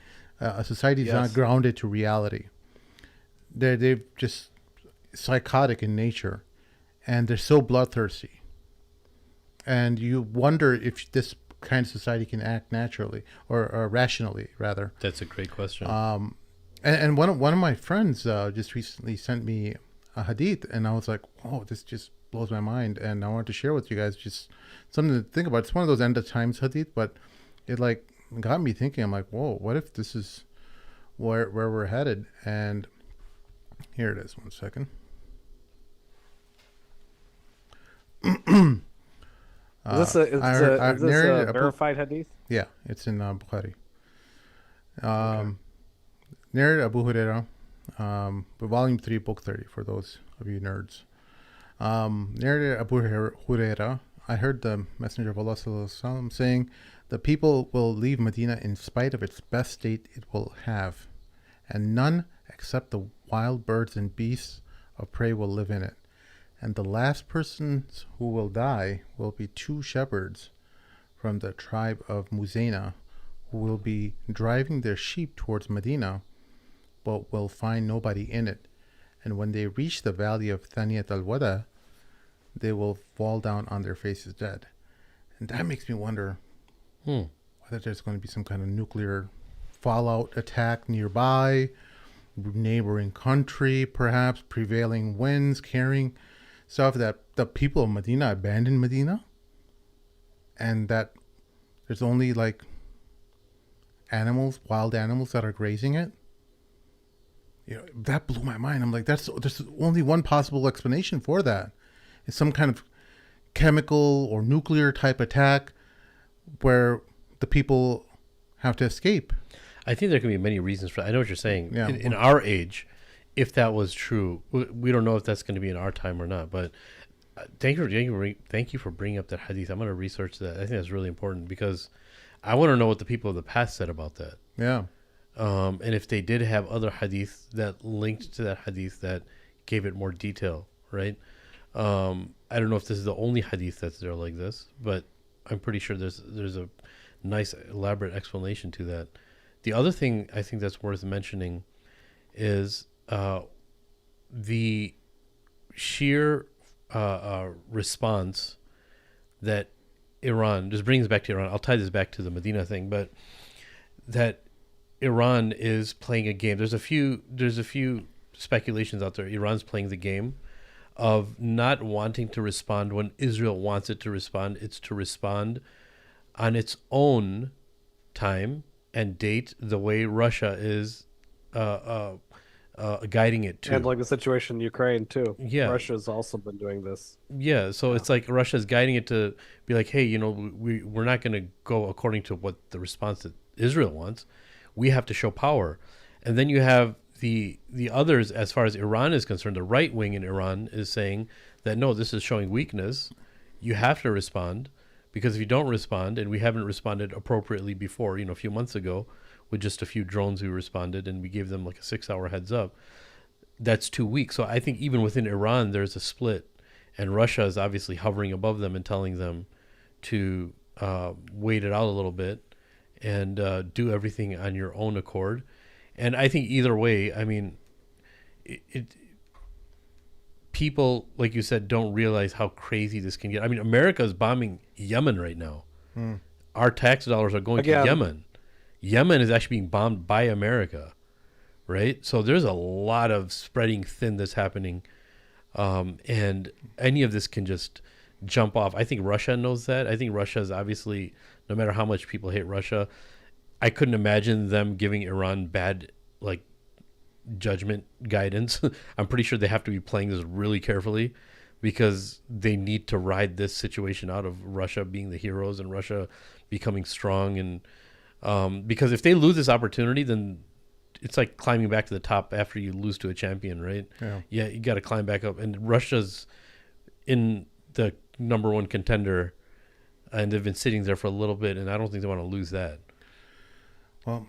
a society that's not grounded to reality. They're just psychotic in nature, and they're so bloodthirsty. And you wonder if this kind of society can act naturally or rationally, rather. That's a great question. And one of my friends just recently sent me a hadith, and I was like, "Whoa, this just blows my mind," and I wanted to share with you guys just something to think about. It's one of those end of times hadith, but it got me thinking. I'm like, whoa, what if this is where we're headed? And here it is. 1 second. I is this narrated a verified hadith? Yeah, it's in Bukhari. Narrated Abu Huraira, but volume 3, book 30, for those of you nerds. Narrated Abu Huraira, I heard the Messenger of Allah sallallahu alaihi wasallam saying, the people will leave Medina in spite of its best state it will have, and none except the wild birds and beasts of prey will live in it. And the last persons who will die will be 2 shepherds from the tribe of Muzena, who will be driving their sheep towards Medina, but will find nobody in it. And when they reach the valley of Thaniyat al-Wada, they will fall down on their faces dead. And that makes me wonder whether there's going to be some kind of nuclear fallout attack nearby, neighboring country, perhaps prevailing winds carrying stuff, that the people of Medina abandoned Medina, and that there's only like animals, wild animals that are grazing it. You know, that blew my mind. I'm like, there's only one possible explanation for that. It's some kind of chemical or nuclear type attack where the people have to escape. I think there can be many reasons for that. I know what you're saying. Yeah. In our age, if that was true, we don't know if that's going to be in our time or not. But thank you for bringing up that hadith. I'm going to research that. I think that's really important because I want to know what the people of the past said about that. Yeah. And if they did have other hadith that linked to that hadith that gave it more detail, right? I don't know if this is the only hadith that's there like this, but I'm pretty sure there's a nice elaborate explanation to that. The other thing I think that's worth mentioning is the sheer response that Iran, just brings back to Iran. I'll tie this back to the Medina thing, but that Iran is playing a game. There's a few speculations out there. Iran's playing the game of not wanting to respond when Israel wants it to respond. It's to respond on its own time and date, the way Russia is guiding it to. And like the situation in Ukraine too. Yeah. Russia's also been doing this. Yeah, so it's like Russia's guiding it to be like, hey, we're not going to go according to what the response that Israel wants. We have to show power. And then you have the others, as far as Iran is concerned, the right wing in Iran is saying that, no, this is showing weakness. You have to respond, because if you don't respond, and we haven't responded appropriately before, a few months ago, with just a few drones we responded, and we gave them like a 6-hour heads up, that's too weak. So I think even within Iran, there's a split, and Russia is obviously hovering above them and telling them to wait it out a little bit and do everything on your own accord. And I think either way, I mean, people, like you said, don't realize how crazy this can get. I mean, America is bombing Yemen right now. Our tax dollars are going to Yemen. Yemen is actually being bombed by America, right? So there's a lot of spreading thin that's happening, and any of this can just jump off. I think Russia knows that. I think Russia is obviously, no matter how much people hate Russia, I couldn't imagine them giving Iran bad, judgment guidance. I'm pretty sure they have to be playing this really carefully, because they need to ride this situation out of Russia being the heroes and Russia becoming strong. And because if they lose this opportunity, then it's like climbing back to the top after you lose to a champion, right? Yeah, you got to climb back up. And Russia's in the number one contender, and they've been sitting there for a little bit, and I don't think they want to lose that. Well,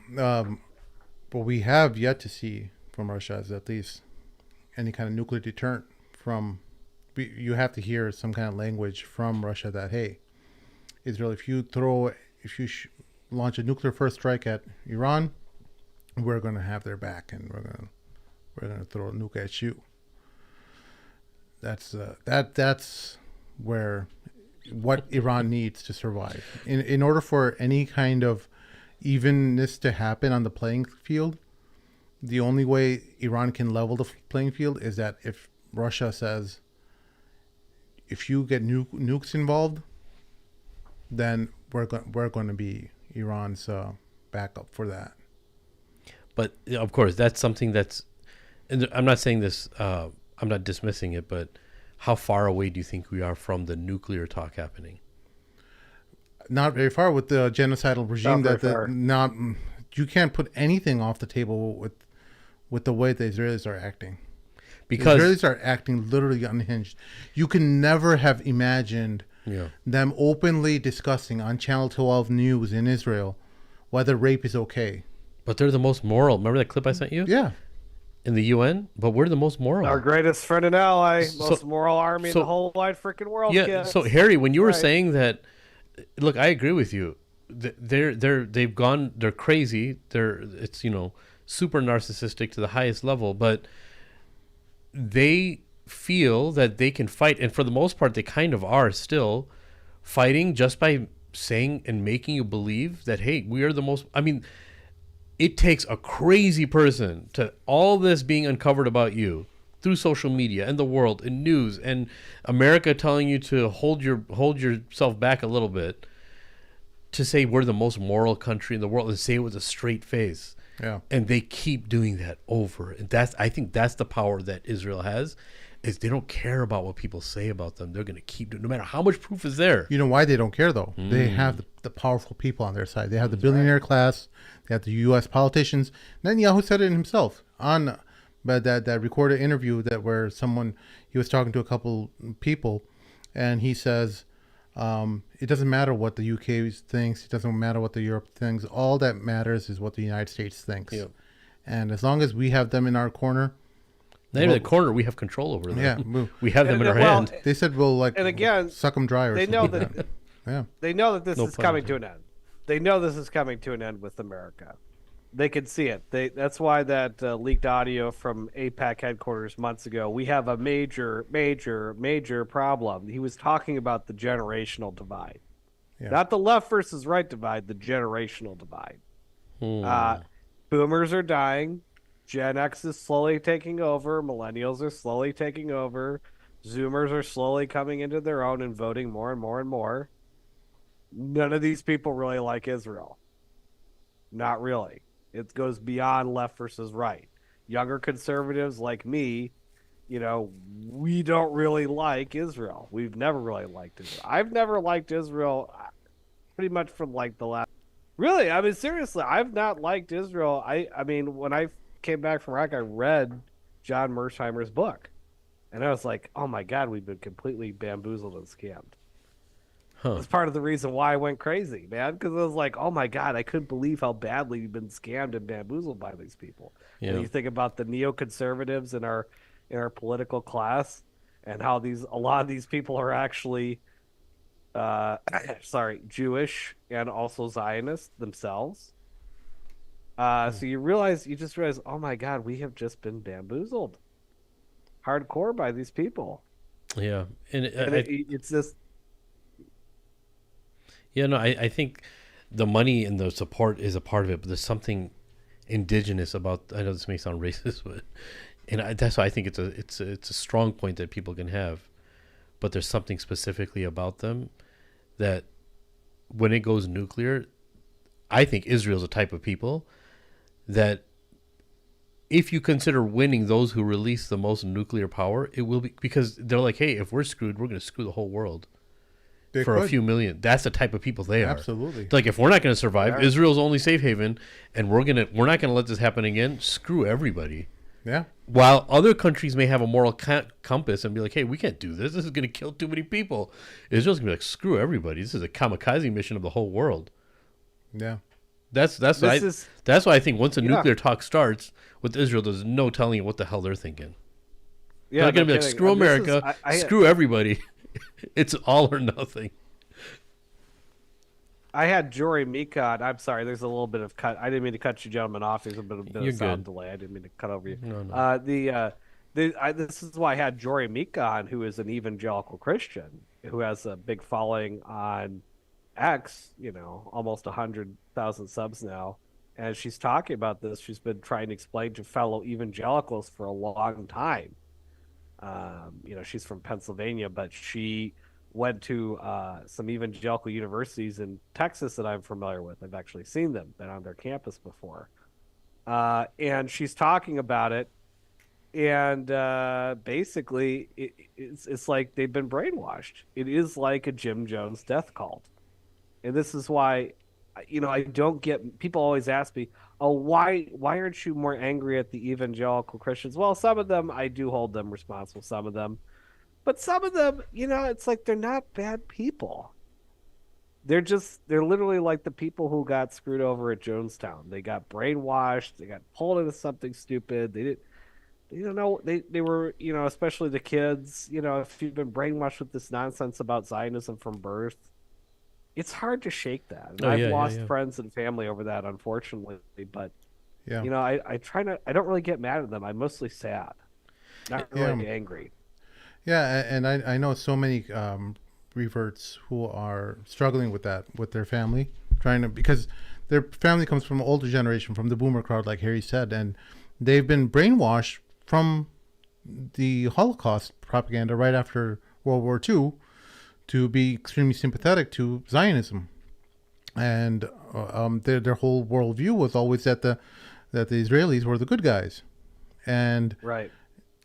what we have yet to see from Russia is at least any kind of nuclear deterrent from. You have to hear some kind of language from Russia that, hey, Israel, if you launch a nuclear first strike at Iran, we're going to have their back, and we're going to throw a nuke at you. That's where what Iran needs to survive. In order for any kind of evenness to happen on the playing field, the only way Iran can level the playing field is that if Russia says, if you get nukes involved, then we're going to be Iran's backup for that. But of course, that's something that's, and I'm not saying this, I'm not dismissing it, but how far away do you think we are from the nuclear talk happening? not very far with the genocidal regime Not that very the far. not you can't put anything off the table with the way the Israelis are acting. Because The Israelis are acting literally unhinged. You can never have imagined yeah. them openly discussing on Channel 12 News in Israel whether rape is okay. But they're the most moral. Remember that clip I sent you? Yeah. In the UN? But we're the most moral. Our greatest friend and ally, So- most moral army in so- the whole wide freaking world. Yeah. kids. So Harry, when you were Right. saying that, look, I agree with you. They're crazy. It's super narcissistic to the highest level, but they feel that they can fight, and for the most part, they kind of are still fighting just by saying and making you believe that, hey, we are the most. I mean, it takes a crazy person to all this being uncovered about you through social media and the world and news and America telling you to hold yourself back a little bit to say we're the most moral country in the world and say it with a straight face. Yeah. And they keep doing that over. And I think that's the power that Israel has, is they don't care about what people say about them. They're going to keep doing, no matter how much proof is there. You know why they don't care, though? They have the powerful people on their side. They have the billionaire class. They have the U.S. politicians. Netanyahu said it himself on that recorded interview where he was talking to a couple people, and he says, it doesn't matter what the UK thinks. It doesn't matter what the Europe thinks. All that matters is what the United States thinks. Yep. And as long as we have them in our corner, Not even the corner, we have control over them. yeah, We have them in our Well, hand. they said we'll And again, suck them dry or they know something that like that. Yeah. they know that this No is pun coming to intended. an end. They know this is coming to an end with America. They can see it. That's why that leaked audio from APAC headquarters months ago. We have a major, major, major problem. He was talking about the generational divide, Yeah. not the left versus right divide. The generational divide. Hmm. Boomers are dying. Gen X is slowly taking over. Millennials are slowly taking over. Zoomers are slowly coming into their own and voting more and more and more. None of these people really like Israel. Not really. It goes beyond left versus right. Younger conservatives like me, we don't really like Israel. We've never really liked Israel. I've never liked Israel pretty much from like the last. Really, I mean, seriously, I've not liked Israel. I mean, when I came back from Iraq, I read John Mersheimer's book. And I was like, oh my God, we've been completely bamboozled and scammed. Huh. That's part of the reason why I went crazy, man. Because I was like, oh my God, I couldn't believe how badly we've been scammed and bamboozled by these people. Yeah. And you think about the neoconservatives in our political class and how a lot of these people are actually Jewish and also Zionists themselves. So you just realize, oh my God, we have just been bamboozled hardcore by these people. Yeah. And It's just, yeah, no, I think the money and the support is a part of it, but there's something indigenous about. I know this may sound racist, but that's why I think it's a strong point that people can have, but there's something specifically about them that when it goes nuclear, I think Israel's a type of people that if you consider winning those who release the most nuclear power, it will be because they're like, hey, if we're screwed, we're going to screw the whole world. They For a could. few million. That's the type of people they are. Absolutely. Like if we're not going to survive, They are. Israel's only safe haven, and we're not going to let this happen again. Screw everybody. Yeah. While other countries may have a moral compass and be like, hey, we can't do this. This is going to kill too many people. Israel's going to be like, screw everybody. This is a kamikaze mission of the whole world. Yeah. That's why I think once a nuclear talk starts with Israel, there's no telling you what the hell they're thinking. yeah, They're going to no be like, kidding. screw And this is- America, I- screw everybody. It's all or nothing. I had Jory Mika on. I'm sorry, there's a little bit of cut. I didn't mean to cut you gentlemen off. There's a bit You're of sound good. delay. I didn't mean to cut over you. No. This is why I had Jory Mika on, who is an evangelical Christian who has a big following on X. Almost 100,000 subs now, and she's talking about this. She's been trying to explain to fellow evangelicals for a long time. She's from Pennsylvania, but she went to some evangelical universities in Texas that I'm familiar with. I've actually seen them, been on their campus before. And she's talking about it. And basically, it's like they've been brainwashed. It is like a Jim Jones death cult. And this is why, I don't get. People always ask me, "Oh, why aren't you more angry at the evangelical Christians?" Well, some of them I do hold them responsible. Some of them, but some of them, it's like they're not bad people. They're literally like the people who got screwed over at Jonestown. They got brainwashed. They got pulled into something stupid. They don't know. They were, especially the kids. If you've been brainwashed with this nonsense about Zionism from birth, it's hard to shake that. And Oh I've yeah, yeah, lost yeah. friends and family over that, unfortunately. But Yeah. I try not. I don't really get mad at them. I'm mostly sad, not really angry. Yeah, and I know so many reverts who are struggling with that with their family, trying to because their family comes from an older generation, from the boomer crowd, like Harry said, and they've been brainwashed from the Holocaust propaganda right after World War II to be extremely sympathetic to Zionism, and their whole worldview was always that the Israelis were the good guys, and Right.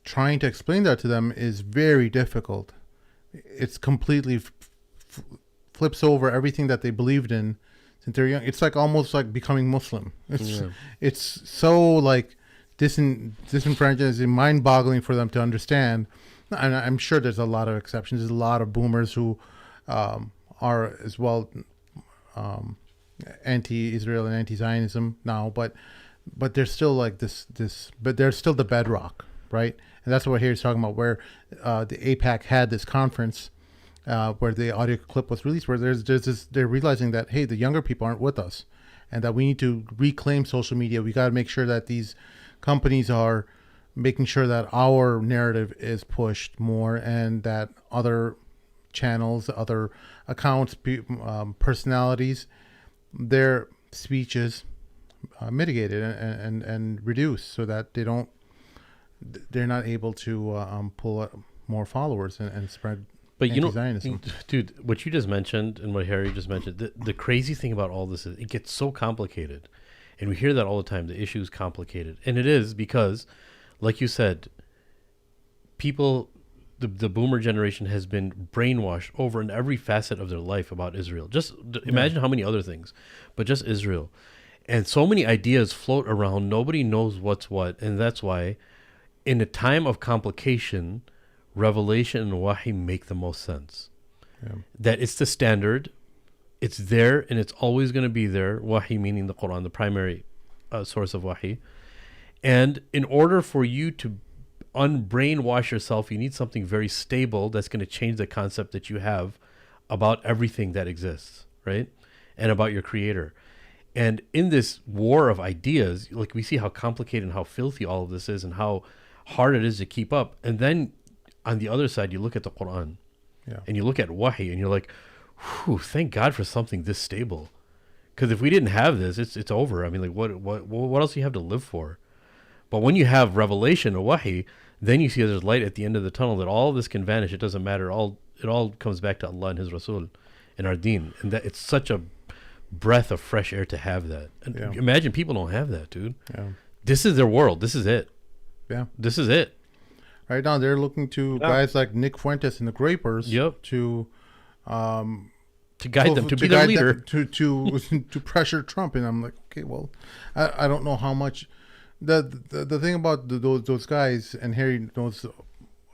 trying to explain that to them is very difficult. It's completely flips over everything that they believed in since they're young. It's like almost like becoming Muslim. It's so like disenfranchising, mind-boggling for them to understand. And I'm sure there's a lot of exceptions. There's a lot of boomers who are as well anti-Israel and anti-Zionism now, but there's still like but there's still the bedrock, right? And that's what Harry's talking about, where the APAC had this conference where the audio clip was released, where there's this, they're realizing that, hey, the younger people aren't with us, and that we need to reclaim social media. We got to make sure that these companies are making sure that our narrative is pushed more, and that other channels, other accounts, personalities, their speeches mitigated and reduced, so that they're not able to pull more followers and spread But anti-Zionism. dude, what you just mentioned and what Harry just mentioned, the crazy thing about all this is it gets so complicated. And we hear that all the time. The issue is complicated. And it is because, like you said, people, the boomer generation has been brainwashed over in every facet of their life about Israel. Just imagine how many other things, but just Israel. And so many ideas float around. Nobody knows what's what. And that's why in a time of complication, revelation and wahi make the most sense. Yeah. That it's the standard, it's there, and it's always going to be there. Wahi meaning the Quran, the primary source of wahi. And in order for you to unbrainwash yourself, you need something very stable that's going to change the concept that you have about everything that exists, right? And about your creator. And in this war of ideas, like we see how complicated and how filthy all of this is and how hard it is to keep up. And then on the other side, you look at the Quran and you look at wahi and you're like, whew, thank God for something this stable. Because if we didn't have this, it's over. I mean, like what else do you have to live for? But when you have revelation or wahi, then you see there's light at the end of the tunnel, that all of this can vanish. It doesn't matter. It all comes back to Allah and His Rasul and our deen. And that it's such a breath of fresh air to have that. And imagine people don't have that, dude. Yeah. This is their world. This is it. Yeah. This is it. Right now, they're looking to guys like Nick Fuentes and the Grapers to guide them, to be their leader. To pressure Trump. And I'm like, okay, well, I don't know how much. The thing about those guys, and Harry knows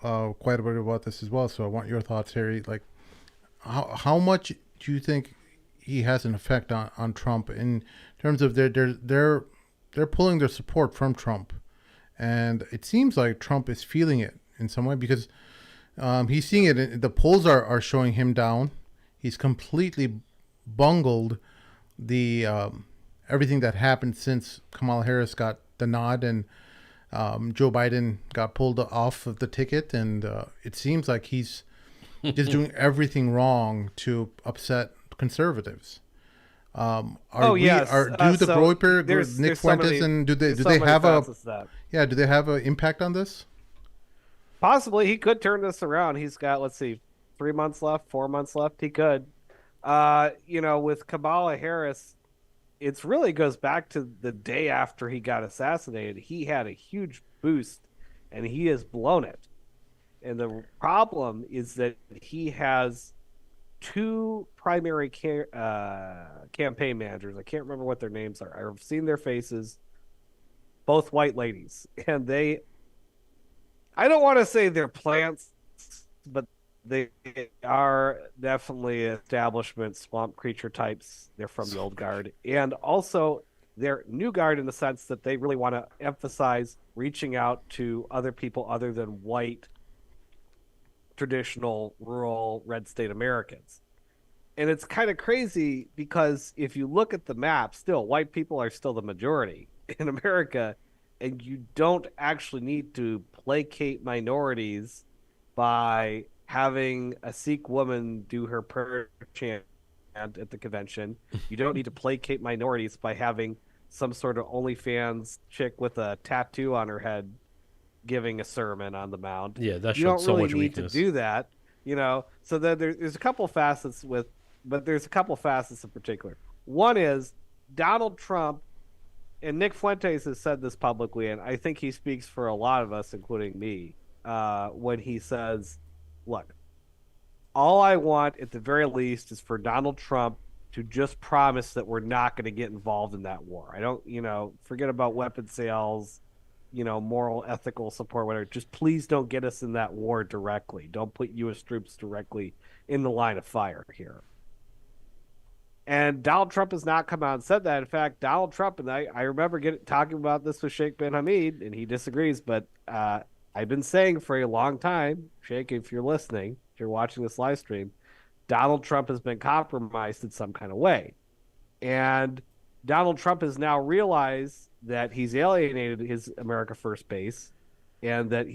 quite a bit about this as well, so I want your thoughts, Harry. Like, how much do you think he has an effect on Trump in terms of they're pulling their support from Trump, and it seems like Trump is feeling it in some way because he's seeing it. The polls are showing him down. He's completely bungled the everything that happened since Kamala Harris got the nod and Joe Biden got pulled off of the ticket, and it seems like he's just doing everything wrong to upset conservatives. Do the Groyper, Nick Fuentes, and do they have do they have an impact on this? Possibly. He could turn this around. He's got, let's see, 3 months left, 4 months left. He could. With Kamala Harris, it really goes back to the day after he got assassinated. He had a huge boost, and he has blown it. And the problem is that he has two primary campaign managers. I can't remember what their names are. I've seen their faces, both white ladies. And I don't want to say they're plants, but they are definitely establishment swamp creature types. They're from the old guard. And also, they're new guard in the sense that they really want to emphasize reaching out to other people other than white, traditional, rural, red state Americans. And it's kind of crazy because if you look at the map, still, white people are still the majority in America, and you don't actually need to placate minorities by having a Sikh woman do her prayer chant at the convention. You don't need to placate minorities by having some sort of OnlyFans chick with a tattoo on her head giving a sermon on the Mount. Yeah, that you showed don't so really much need weakness. to do that, So then there's a couple facets but there's a couple facets in particular. One is Donald Trump, and Nick Fuentes has said this publicly, and I think he speaks for a lot of us, including me, when he says, look, all I want at the very least is for Donald Trump to just promise that we're not going to get involved in that war. I don't, forget about weapon sales, moral, ethical support, whatever. Just please don't get us in that war directly. Don't put U.S. troops directly in the line of fire here. And Donald Trump has not come out and said that. In fact, Donald Trump, and I remember talking about this with Sheikh bin Hamid, and he disagrees, but I've been saying for a long time, Sheikh, if you're listening, if you're watching this live stream, Donald Trump has been compromised in some kind of way. And Donald Trump has now realized that he's alienated his America First base, and that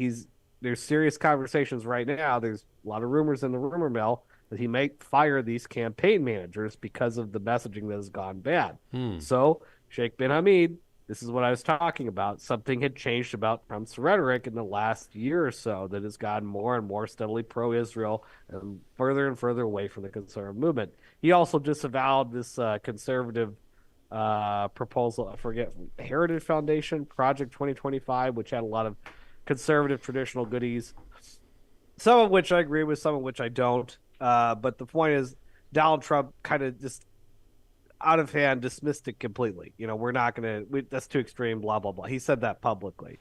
there's serious conversations right now. There's a lot of rumors in the rumor mill that he may fire these campaign managers because of the messaging that has gone bad. So, Sheikh bin Hamid, this is what I was talking about. Something had changed about Trump's rhetoric in the last year or so that has gotten more and more steadily pro-Israel and further away from the conservative movement. He also disavowed this conservative proposal, I forget, Heritage Foundation, Project 2025, which had a lot of conservative traditional goodies, some of which I agree with, some of which I don't. But the point is, Donald Trump kind of just out of hand dismissed it completely. We're not going to, that's too extreme, blah, blah, blah. He said that publicly.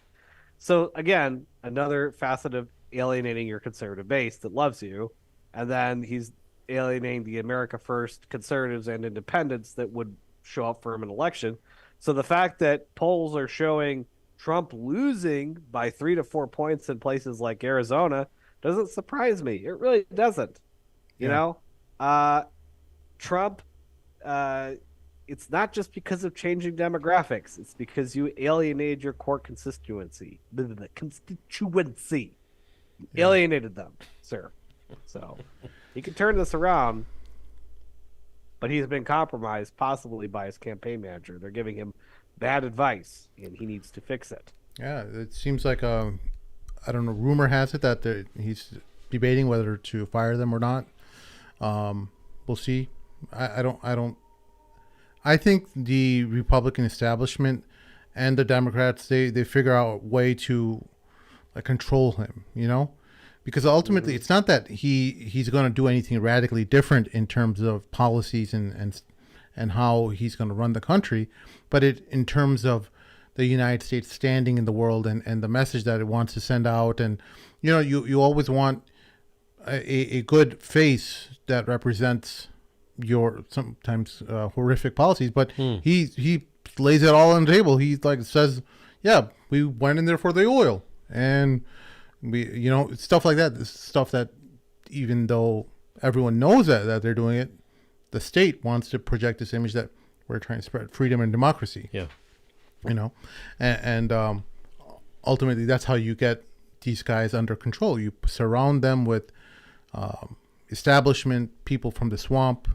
So again, another facet of alienating your conservative base that loves you. And then he's alienating the America First conservatives and independents that would show up for him in an election. So the fact that polls are showing Trump losing by 3 to 4 points in places like Arizona doesn't surprise me. It really doesn't. Trump, it's not just because of changing demographics. It's because you alienated your core constituency. The constituency. You alienated them, sir. So he can turn this around, but he's been compromised possibly by his campaign manager. They're giving him bad advice, and he needs to fix it. Yeah, it seems like I don't know. Rumor has it that he's debating whether to fire them or not. We'll see. I think the Republican establishment and the Democrats they figure out a way to control him. Because ultimately it's not that he's going to do anything radically different in terms of policies and how he's going to run the country, but in terms of the United States standing in the world and the message that it wants to send out. And you always want a good face that represents your sometimes horrific policies, but he lays it all on the table. He says, yeah, we went in there for the oil, and we stuff like that. This stuff that even though everyone knows that they're doing it, the state wants to project this image that we're trying to spread freedom and democracy. Yeah. And ultimately that's how you get these guys under control. You surround them with establishment people from the swamp,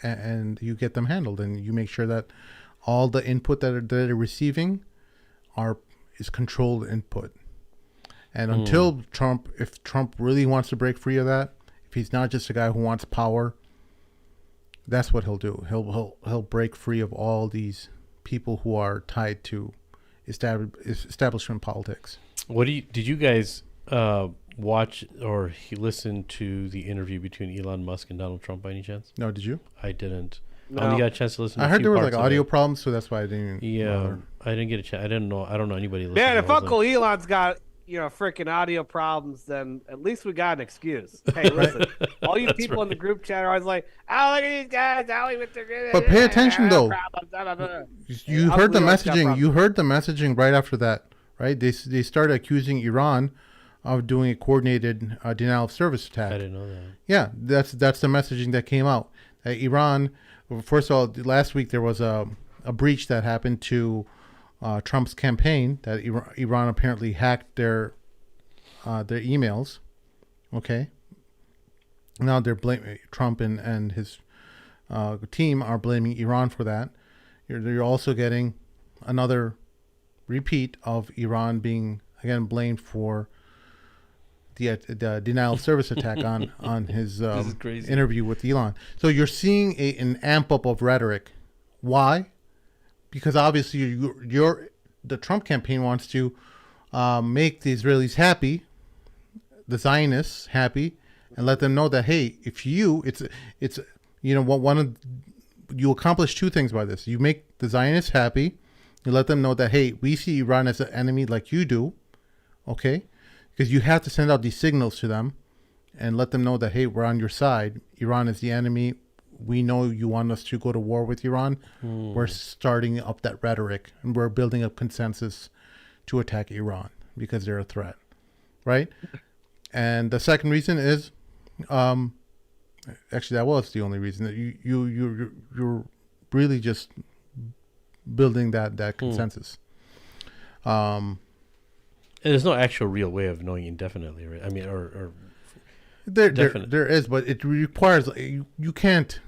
and you get them handled, and you make sure that all the input that they're receiving is controlled input. And until if Trump really wants to break free of that, if he's not just a guy who wants power, that's what he'll do. He'll break free of all these people who are tied to establishment politics. Did you guys watch or he listened to the interview between Elon Musk and Donald Trump by any chance? No, did you? I didn't. I No. only got a chance to listen to I a heard few there were parts like of audio it. problems, so that's why I didn't. Yeah, bother. I didn't get a chance. I didn't know. I don't know anybody listening. Man, if I was Uncle Elon's got freaking audio problems, then at least we got an excuse. Hey, listen, all you people in the group chat are always like, "Oh, look at these guys, Ollie with their." But pay attention though. You heard the Uncle Elon's got messaging. problems. You heard the messaging right after that, right? They started accusing Iran of doing a coordinated denial of service attack. I didn't know that. Yeah, that's the messaging that came out. Iran, first of all, last week there was a breach that happened to Trump's campaign that Iran apparently hacked their emails. Okay. Now they're blaming Trump and his team are blaming Iran for that. You're also getting another repeat of Iran being again blamed for the denial of service attack on his interview with Elon. So you're seeing an amp up of rhetoric. Why? Because obviously the Trump campaign wants to make the Israelis happy, the Zionists happy, and let them know that hey, if you you accomplish two things by this. You make the Zionists happy. You let them know that hey, we see Iran as an enemy like you do, okay? Because you have to send out these signals to them and let them know that, hey, we're on your side. Iran is the enemy. We know you want us to go to war with Iran. We're starting up that rhetoric and we're building up consensus to attack Iran because they're a threat, right? And the second reason is, actually, that was the only reason that you're really just building that consensus. And there's no actual real way of knowing indefinitely, right? I mean, or there is, but it requires you can't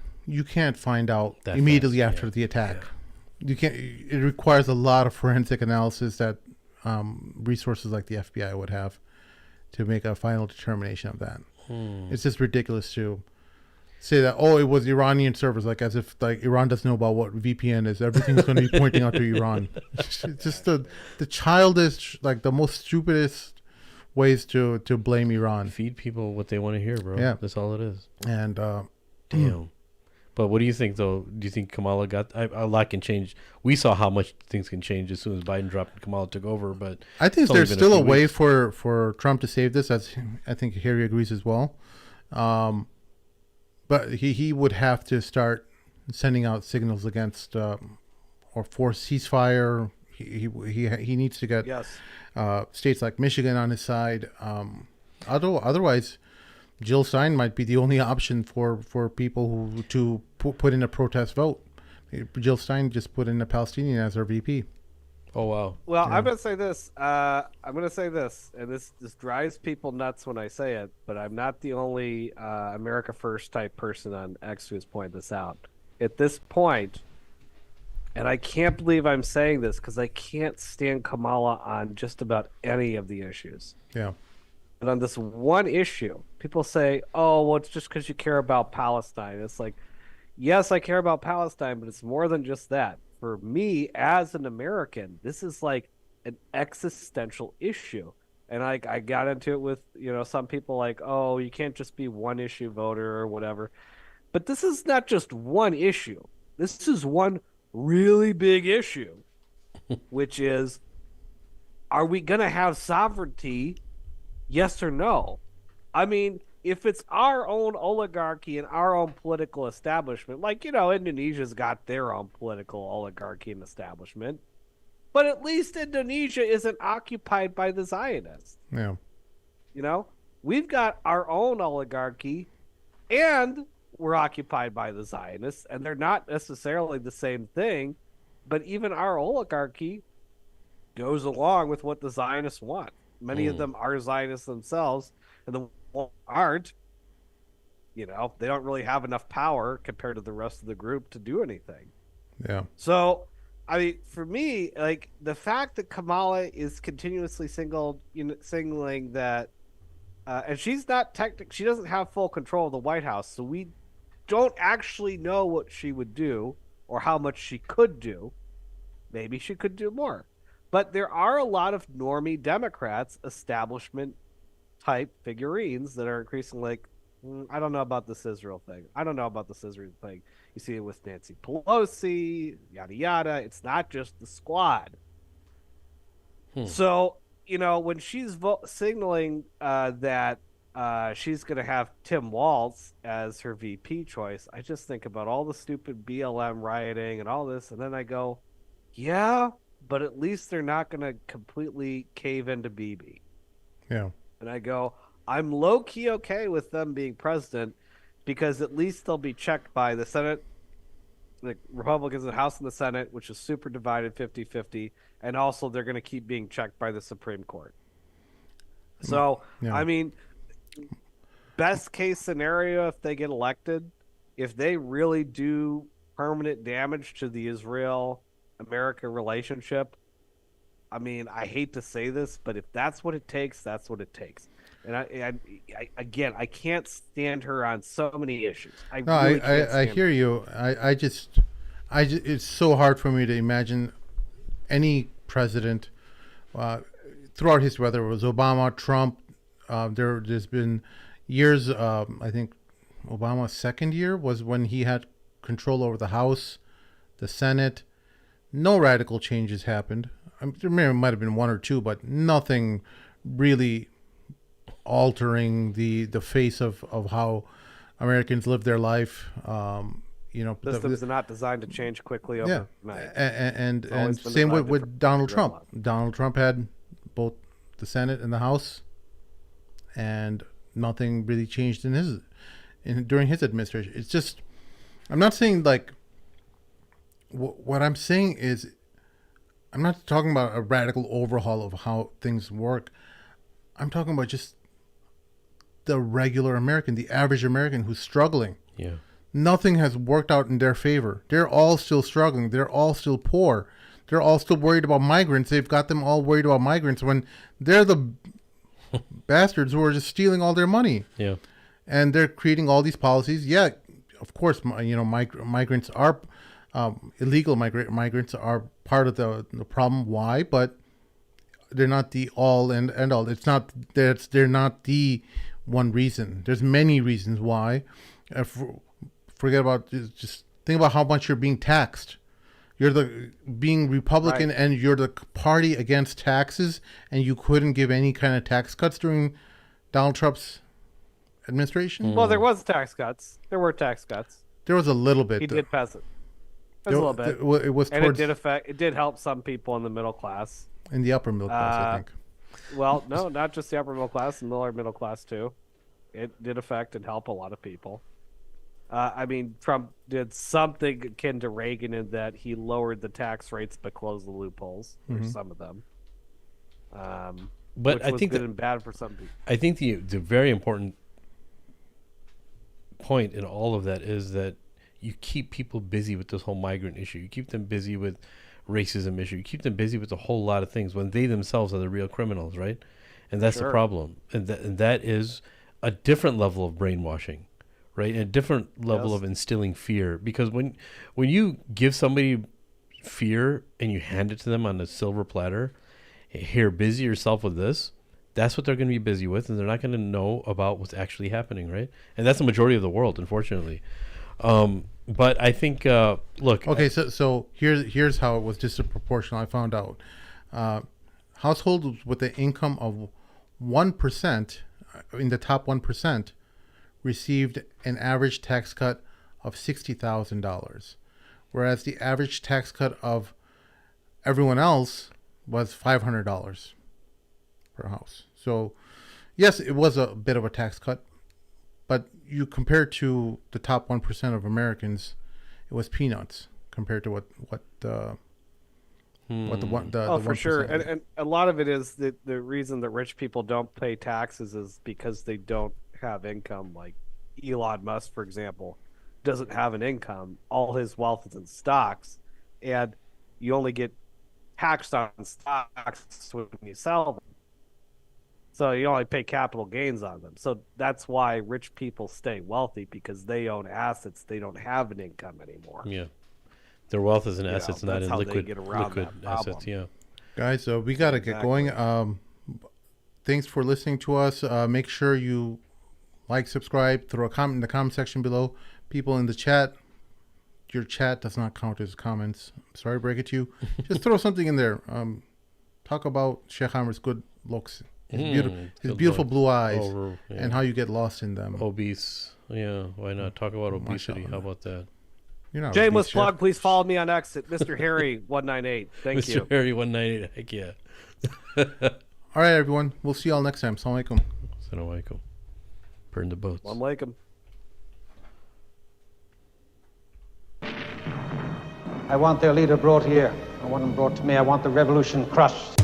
find out That immediately fast, after the attack. You can't. It requires a lot of forensic analysis that resources like the FBI would have to make a final determination of that. It's just ridiculous to say that it was Iranian servers, like as if like Iran doesn't know about what VPN is. Everything's going to be pointing out to Iran. It's just the childish, like the most stupidest ways to blame Iran. feed people what they want to hear, bro. Yeah. That's all it is. And Damn. But what do you think, though? Do you think Kamala got a lot can change? We saw how much things can change as soon as Biden dropped and Kamala took over. But I think it's only there's been still a few way weeks. for Trump to save this. As I think Harry agrees as well. But he would have to start sending out signals against or for ceasefire. He needs to get Yes. states like Michigan on his side. Otherwise, Jill Stein might be the only option for people who to put in a protest vote. Jill Stein just put in a Palestinian as her VP. Oh, wow. Well, I'm gonna say this. And this drives people nuts when I say it, but I'm not the only America First type person on X who has pointed this out. At this point, and I can't believe I'm saying this because I can't stand Kamala on just about any of the issues. Yeah. But on this one issue, people say, "Oh, well, it's just because you care about Palestine." It's like, yes, I care about Palestine, but it's more than just that. For me, as an American, this is like an existential issue. And I got into it with, some people like, "Oh, you can't just be one issue voter or whatever." But this is not just one issue. This is one really big issue, which is, are we going to have sovereignty? Yes or no? I mean, if it's our own oligarchy and our own political establishment, like, Indonesia's got their own political oligarchy and establishment, but at least Indonesia isn't occupied by the Zionists. Yeah. We've got our own oligarchy and we're occupied by the Zionists, and they're not necessarily the same thing, but even our oligarchy goes along with what the Zionists want. Many of them are Zionists themselves, and the ones who aren't, they don't really have enough power compared to the rest of the group to do anything. Yeah. So, I mean, for me, like the fact that Kamala is continuously singling that, and she's not she doesn't have full control of the White House, so we don't actually know what she would do or how much she could do. Maybe she could do more. But there are a lot of normie Democrats, establishment type figurines that are increasingly like, I don't know about this Israel thing. I don't know about this Israel thing. You see it with Nancy Pelosi, yada yada. It's not just the squad. So, when she's signaling that she's going to have Tim Walz as her VP choice, I just think about all the stupid BLM rioting and all this, and then I go, yeah, but at least they're not going to completely cave into Bibi. Yeah. And I go, I'm low-key okay with them being president because at least they'll be checked by the Senate, the Republicans in the House and the Senate, which is super divided 50-50, and also they're going to keep being checked by the Supreme Court. So, Yeah. I mean, best case scenario, if they get elected, if they really do permanent damage to the Israel-America relationship, I mean, I hate to say this, but if that's what it takes, that's what it takes. And I can't stand her on so many issues. I hear you. I just, it's so hard for me to imagine any president throughout history, whether it was Obama, Trump. There's been years. I think Obama's second year was when he had control over the House, the Senate. No radical changes happened. There might have been one or two, but nothing really altering the face of how Americans live their life. Systems are not designed to change quickly overnight. And same with Donald Trump. Donald Trump had both the Senate and the House, and nothing really changed during his administration. It's just, I'm not saying like, what I'm saying is, I'm not talking about a radical overhaul of how things work. I'm talking about just the regular American, the average American who's struggling. Yeah. Nothing has worked out in their favor. They're all still struggling. They're all still poor. They're all still worried about migrants. They've got them all worried about migrants when they're the bastards who are just stealing all their money. Yeah. And they're creating all these policies. Yeah, of course, migrants are illegal migrants are part of the problem. Why? But they're not the all and all. It's not that they're not the one reason. There's many reasons why. Forget about, just think about how much you're being taxed. You're being Republican, right, and you're the party against taxes, and you couldn't give any kind of tax cuts during Donald Trump's administration. Well, there was tax cuts. There were tax cuts. There was a little bit. He did pass it. There's a little bit. It was, and it did help some people in the middle class. In the upper middle class, I think. Well, no, not just the upper middle class, the lower middle class too. It did affect and help a lot of people. I mean, Trump did something akin to Reagan in that he lowered the tax rates but closed the loopholes for some of them. But which I was think good and bad for some people. I think the very important point in all of that is that you keep people busy with this whole migrant issue. You keep them busy with racism issue. You keep them busy with a whole lot of things when they themselves are the real criminals, right? And that's the problem. And that is a different level of brainwashing, right? A different level of instilling fear. Because when you give somebody fear and you hand it to them on a silver platter, here, busy yourself with this, that's what they're going to be busy with, and they're not going to know about what's actually happening, right? And that's the majority of the world, unfortunately. But I think, look. Okay, so here's how it was disproportional. I found out households with an income of 1%, in the top 1%, received an average tax cut of $60,000, whereas the average tax cut of everyone else was $500 per house. So, yes, it was a bit of a tax cut, but you compare it to the top 1% of Americans, it was peanuts compared to what the for sure. And a lot of it is the reason that rich people don't pay taxes is because they don't have income. Like Elon Musk, for example, doesn't have an income. All his wealth is in stocks, and you only get taxed on stocks when you sell them. So you only pay capital gains on them. So that's why rich people stay wealthy, because they own assets. They don't have an income anymore. Yeah. Their wealth is in assets, not in liquid assets. Yeah. Guys, so we got to get going. Thanks for listening to us. Make sure you like, subscribe, throw a comment in the comment section below. People in the chat, your chat does not count as comments. Sorry to break it to you. Just throw something in there. Talk about Sheikh Amir's good looks, his beautiful blue eyes, and how you get lost in them. Obese. Yeah, why not? Talk about obesity. How about that? You're not Shameless obese, plug. Chef. Please follow me on X at Mr. Harry 198. Thank you. Mr. Harry 198. Heck yeah. All right, everyone. We'll see y'all next time. Assalamu alaikum. Assalamu alaikum. Burn the boats. I'm like him. I want their leader brought here. I want him brought to me. I want the revolution crushed.